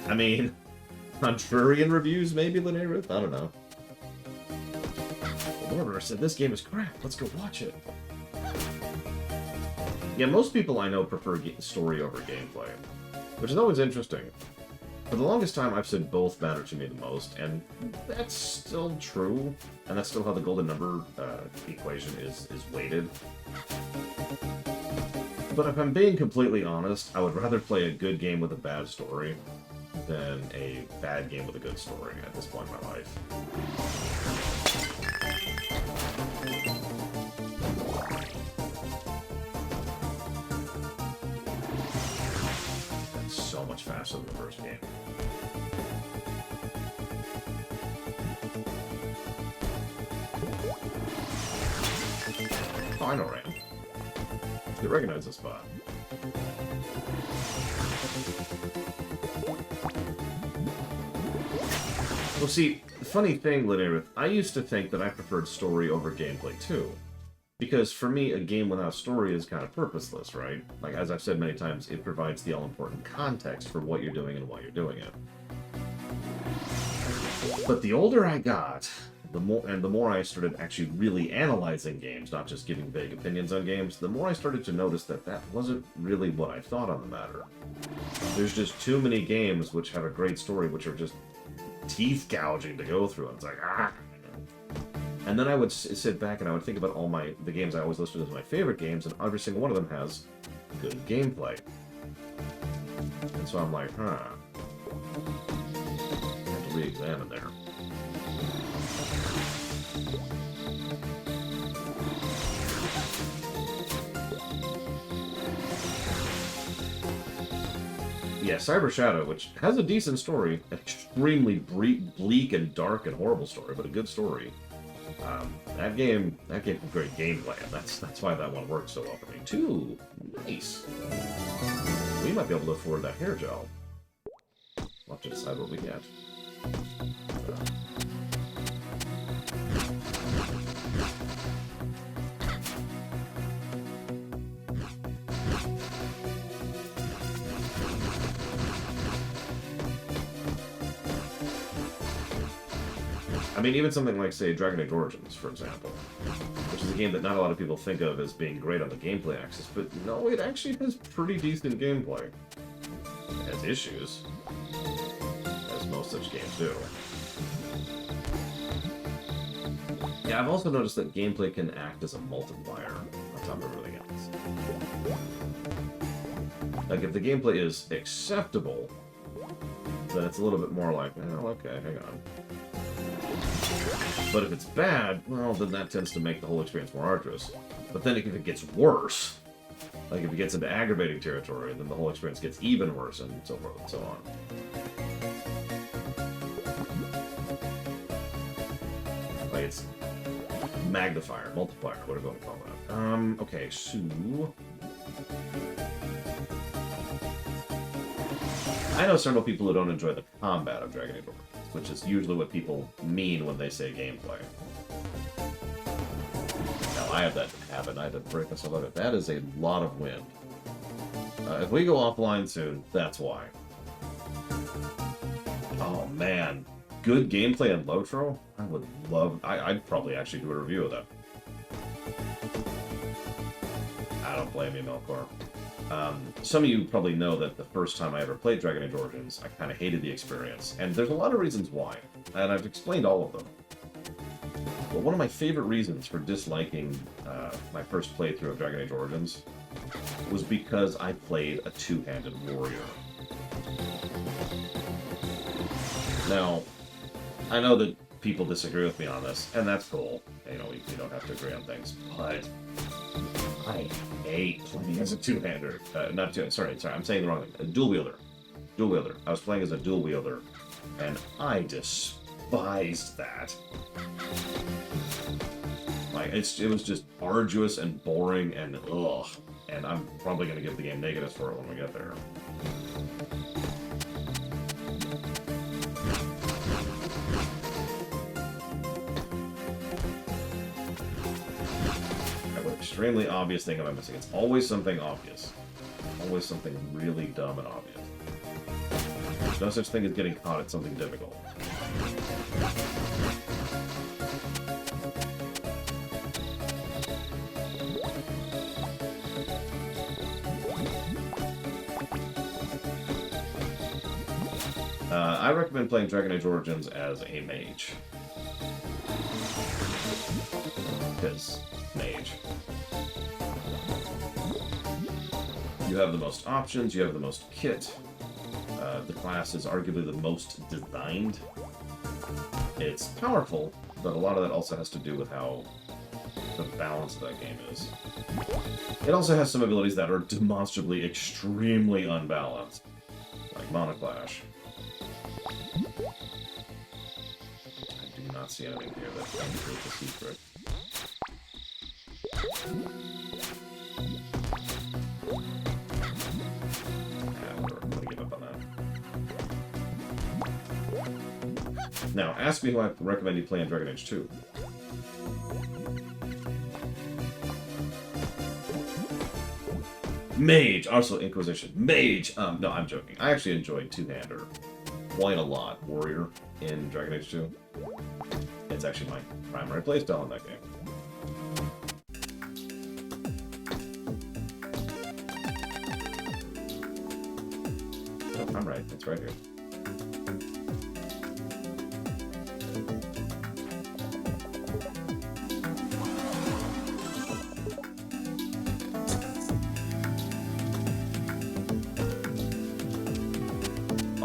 I mean, contrarian reviews, maybe, Linnea? I don't know. Whatever, I said this game is crap. Let's go watch it. Yeah, most people I know prefer story over gameplay, which is always interesting. For the longest time, I've said both matter to me the most, and that's still true, and that's still how the golden number equation is weighted. But if I'm being completely honest, I would rather play a good game with a bad story than a bad game with a good story at this point in my life. That's so much faster than the first game. Oh, I know Ram. You recognize this spot. Well, see, the funny thing, Linnea, I used to think that I preferred story over gameplay, too. Because for me, a game without story is kind of purposeless, right? Like, as I've said many times, it provides the all-important context for what you're doing and why you're doing it. But the older I got, the more I started actually really analyzing games, not just giving vague opinions on games, the more I started to notice that that wasn't really what I thought on the matter. There's just too many games which have a great story, which are just teeth gouging to go through, and it's like, ah. And then I would sit back and I would think about all the games I always listed as my favorite games, and every single one of them has good gameplay. And so I'm like, huh. I have to re-examine there. Yeah, Cyber Shadow, which has a decent story, an extremely bleak and dark and horrible story, but a good story. That game had great gameplay, and that's why that one worked so well for me. Too nice. We might be able to afford that hair gel. We'll have to decide what we get. I mean, even something like, say, Dragon Age Origins, for example, which is a game that not a lot of people think of as being great on the gameplay axis, but no, it actually has pretty decent gameplay. It has issues, as most such games do. Yeah, I've also noticed that gameplay can act as a multiplier on top of everything else. Like, if the gameplay is acceptable, then it's a little bit more like, oh, okay, hang on. But if it's bad, well, then that tends to make the whole experience more arduous. But then if it gets worse, like if it gets into aggravating territory, then the whole experience gets even worse, and so forth and so on. Like it's magnifier, multiplier, whatever you want to call that. Okay, so... I know several people who don't enjoy the combat of Dragon Age Origins, which is usually what people mean when they say gameplay. Now, I have that habit. I had to break myself of it. That is a lot of wind. If we go offline soon, that's why. Oh, man. Good gameplay in Lotro? I would love... I'd probably actually do a review of that. I don't blame you, Melkor. Some of you probably know that the first time I ever played Dragon Age Origins, I kind of hated the experience, and there's a lot of reasons why, and I've explained all of them. But one of my favorite reasons for disliking my first playthrough of Dragon Age Origins was because I played a two-handed warrior. Now, I know that people disagree with me on this, and that's cool. You know, you don't have to agree on things, but... I hate playing as a two-hander. Sorry, I'm saying the wrong thing. A dual-wielder. Dual-wielder. I was playing as a dual-wielder, and I despised that. Like, it was just arduous and boring and ugh. And I'm probably going to give the game negatives for it when we get there. Extremely obvious thing I'm missing. It's always something obvious. Always something really dumb and obvious. There's no such thing as getting caught at something difficult. I recommend playing Dragon Age Origins as a mage. Because mage. You have the most options, you have the most kit. The class is arguably the most designed. It's powerful, but a lot of that also has to do with how the balance of that game is. It also has some abilities that are demonstrably extremely unbalanced, like Monoclash. I do not see anything here that indicates the secret. Now, ask me who I recommend you play in Dragon Age 2. Mage! Also Inquisition. Mage! No, I'm joking. I actually enjoyed two-hander quite a lot. Warrior in Dragon Age 2. It's actually my primary playstyle in that game. Oh, I'm right. It's right here.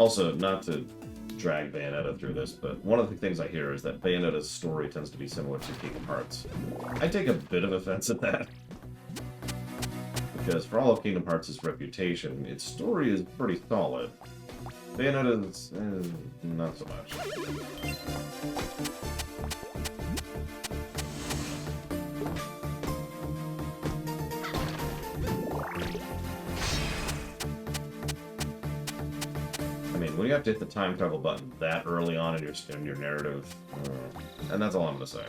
Also, not to drag Bayonetta through this, but one of the things I hear is that Bayonetta's story tends to be similar to Kingdom Hearts. I take a bit of offense at that. Because for all of Kingdom Hearts' reputation, its story is pretty solid. Bayonetta's not so much. I mean, when you have to hit the time travel button that early on in your narrative, and that's all I'm gonna say.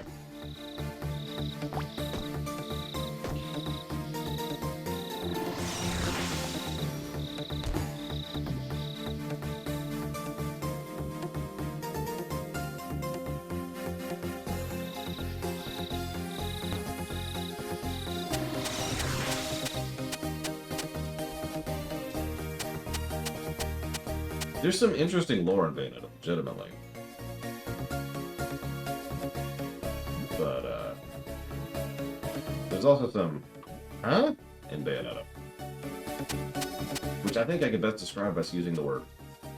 There's some interesting lore in Bayonetta, legitimately. But, there's also some, huh? In Bayonetta. Which I think I could best describe by using the word,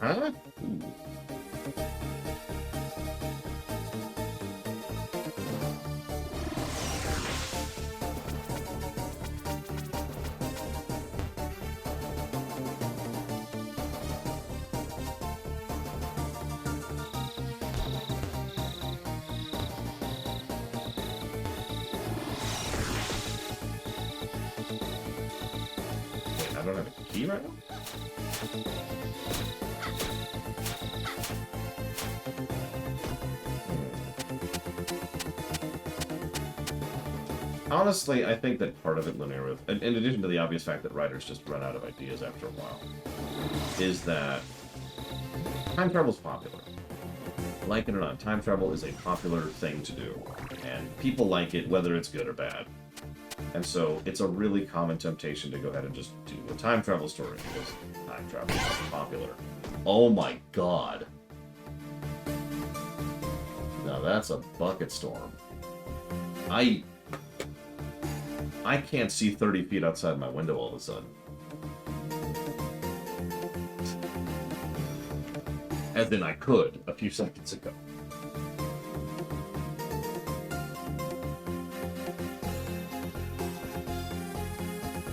huh? Ooh. I don't have a key right now? Honestly, I think that part of it, Linear, in addition to the obvious fact that writers just run out of ideas after a while, is that time travel's popular. Like it or not, time travel is a popular thing to do, and people like it whether it's good or bad. And so it's a really common temptation to go ahead and just do a time travel story because time travel is popular. Oh my god. Now that's a bucket storm. I can't see 30 feet outside my window all of a sudden. As in I could a few seconds ago.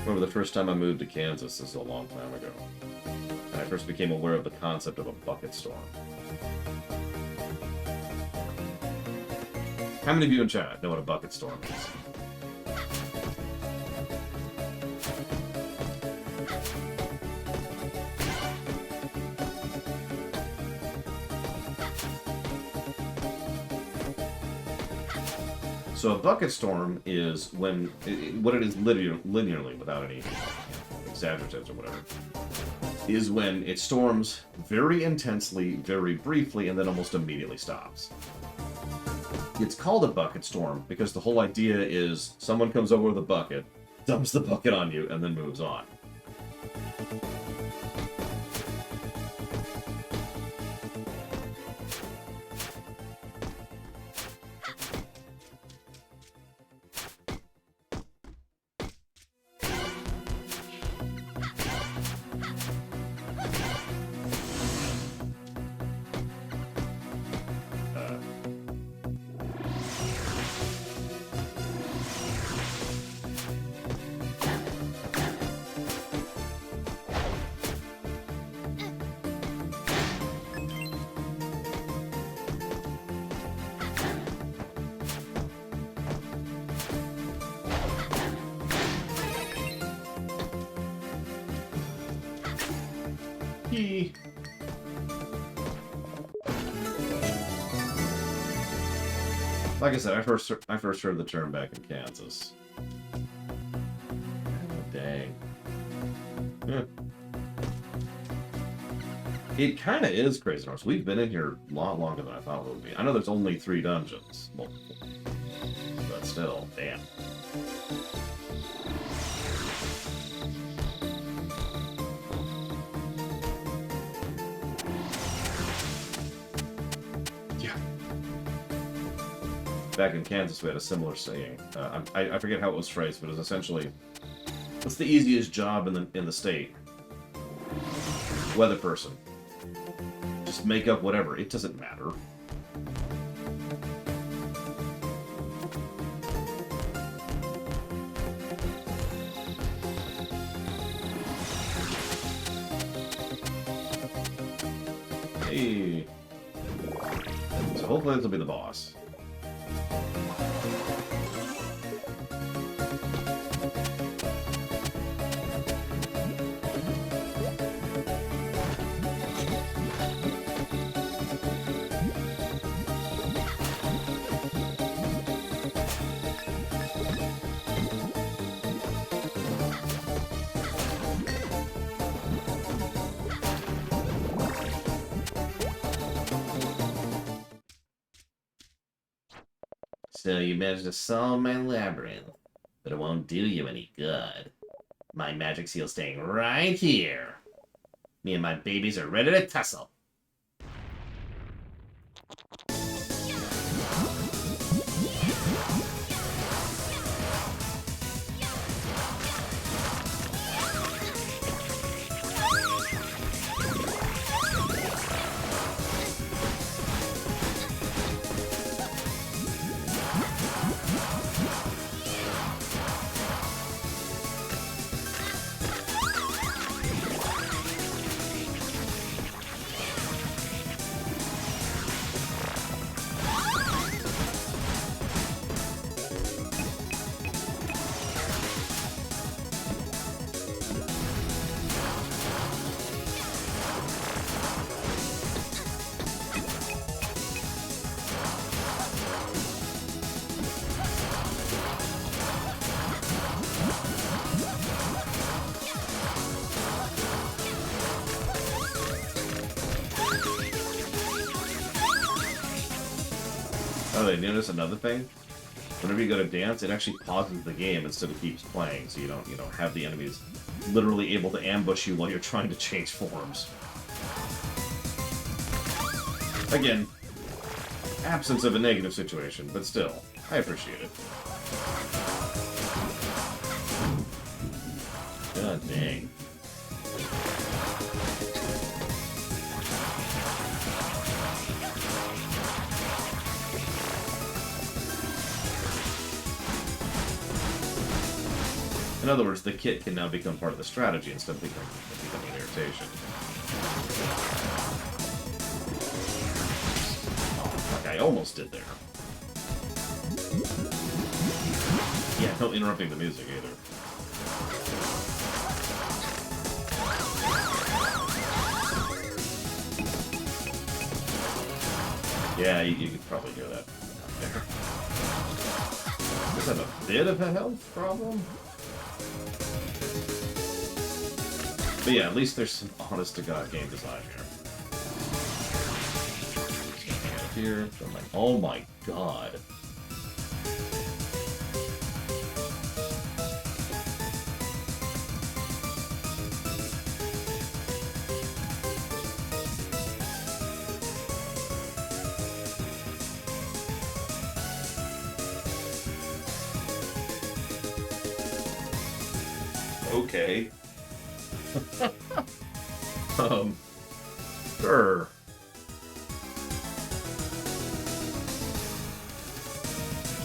Remember the first time I moved to Kansas, this is a long time ago. And I first became aware of the concept of a bucket storm. How many of you in chat know what a bucket storm is? So a bucket storm is when, what it is linearly, without any exaggeratives or whatever, is when it storms very intensely, very briefly, and then almost immediately stops. It's called a bucket storm because the whole idea is someone comes over with a bucket, dumps the bucket on you, and then moves on. Like I said, I first heard the term back in Kansas. Oh, dang. Yeah. It kind of is Crazy Horse. We've been in here a lot longer than I thought we would be. I know there's only 3 dungeons, multiple, but still, damn. Back in Kansas, we had a similar saying. I forget how it was phrased, but it was essentially, "What's the easiest job in the state?" Weather person. Just make up whatever. It doesn't matter. Hey. So hopefully this will be the boss. So you managed to solve my labyrinth, but it won't do you any good. My magic seal's staying right here. Me and my babies are ready to tussle. Oh, they notice another thing? Whenever you go to dance, it actually pauses the game instead of keeps playing, so you don't, have the enemies literally able to ambush you while you're trying to change forms. Again, absence of a negative situation, but still, I appreciate it. God dang. In other words, the kit can now become part of the strategy instead of becoming an irritation. Oh, fuck, I almost did there. Yeah, no interrupting the music either. Yeah, you could probably hear that there. Does have a bit of a health problem? But yeah, at least there's some honest-to-God game design here. Oh my god. Okay. Sure.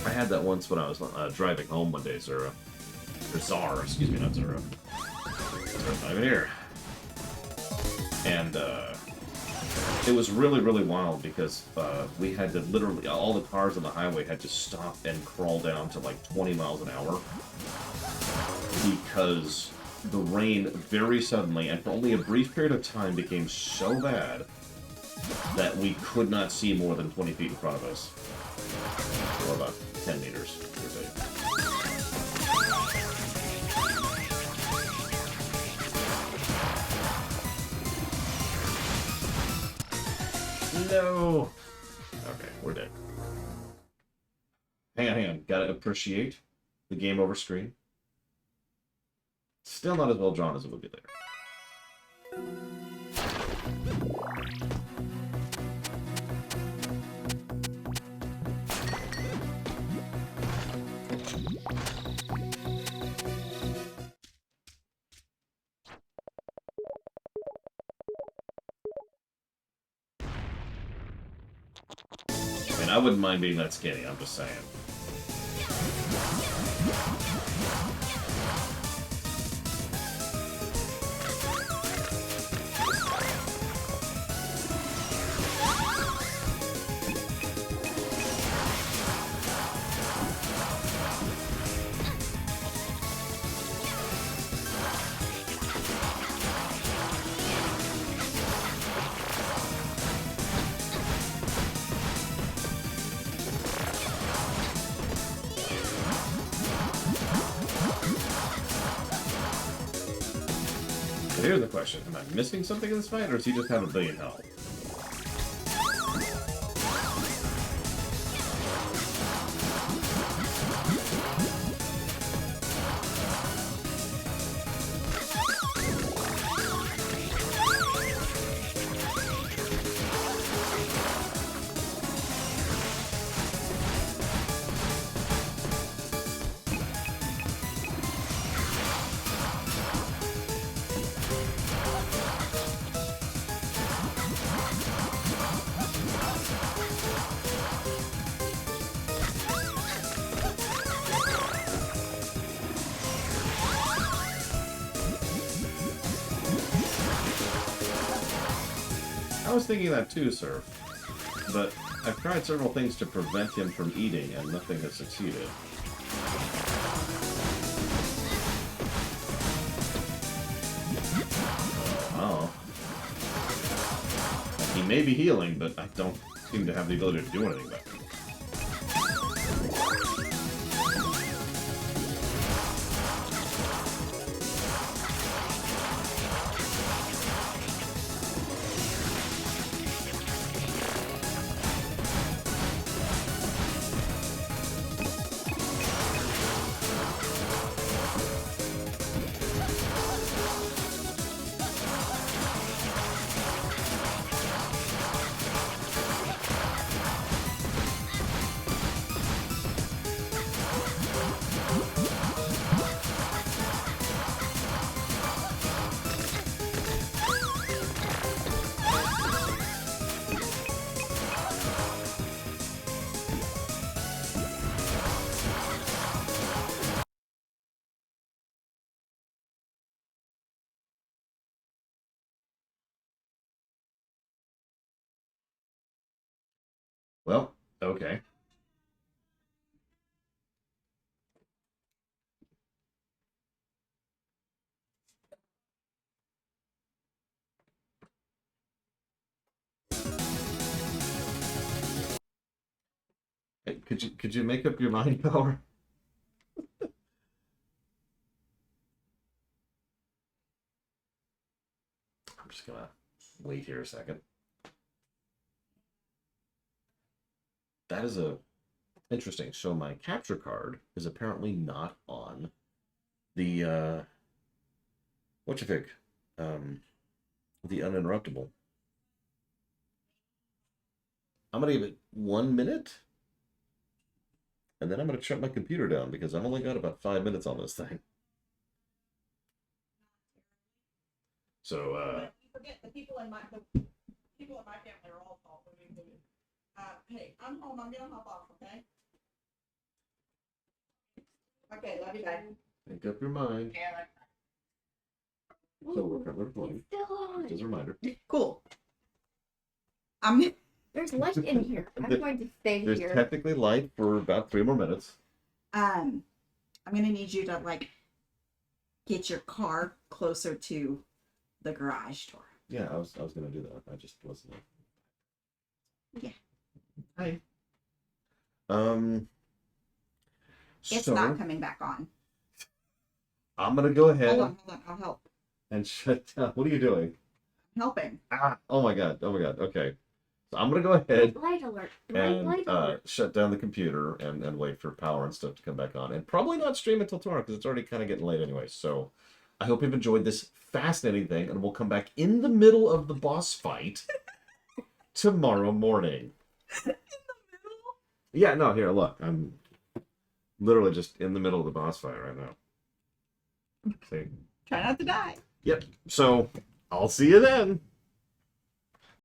I had that once when I was driving home one day, Zura. Or Czar, excuse me, not Zura. Zura's not even here. And, it was really, really wild because, we had to literally, all the cars on the highway had to stop and crawl down to like 20 miles an hour. Because the rain very suddenly, and for only a brief period of time, became so bad that we could not see more than 20 feet in front of us. Or about 10 meters, per se. No! Okay, we're dead. Hang on. Gotta appreciate the game over screen. Still not as well drawn as it would be later. I wouldn't mind being that skinny, I'm just saying. Here's the question. Am I missing something in this fight, or does he just have a billion health? I was thinking that too, sir. But I've tried several things to prevent him from eating, and nothing has succeeded. Oh. He may be healing, but I don't seem to have the ability to do anything about it. Well, okay. Hey, could you make up your mind, Power? I'm just gonna wait here a second. That is interesting. So my capture card is apparently not on the what you think? The uninterruptible. I'm gonna give it 1 minute, and then I'm gonna shut my computer down because I've only got about 5 minutes on this thing. So You forget the people in my family are all tall. Hey, I'm home. I'm gonna hop off. Okay. Okay. Love you, guys. make up your mind. So we're currently recording. It's still on. Just as a reminder. Cool. There's light in here. I'm going to stay There's here. technically light for about 3 more minutes. I'm gonna need you to get your car closer to the garage door. Yeah, I was gonna do that. I just wasn't. Yeah. Hi. It's So not coming back on. I'm gonna go ahead Hold on. I'll help. and shut down. What are you doing? I'm helping. Ah! Oh my god! Oh my god! Okay. So I'm gonna go ahead Light alert. and Light alert. shut down the computer and wait for power and stuff to come back on, and probably not stream until tomorrow because it's already kind of getting late anyway. So I hope you've enjoyed this fascinating thing, and we'll come back in the middle of the boss fight tomorrow morning. In the middle? Yeah, no, here, look. I'm literally just in the middle of the boss fight right now. See? Try not to die. Yep. So I'll see you then.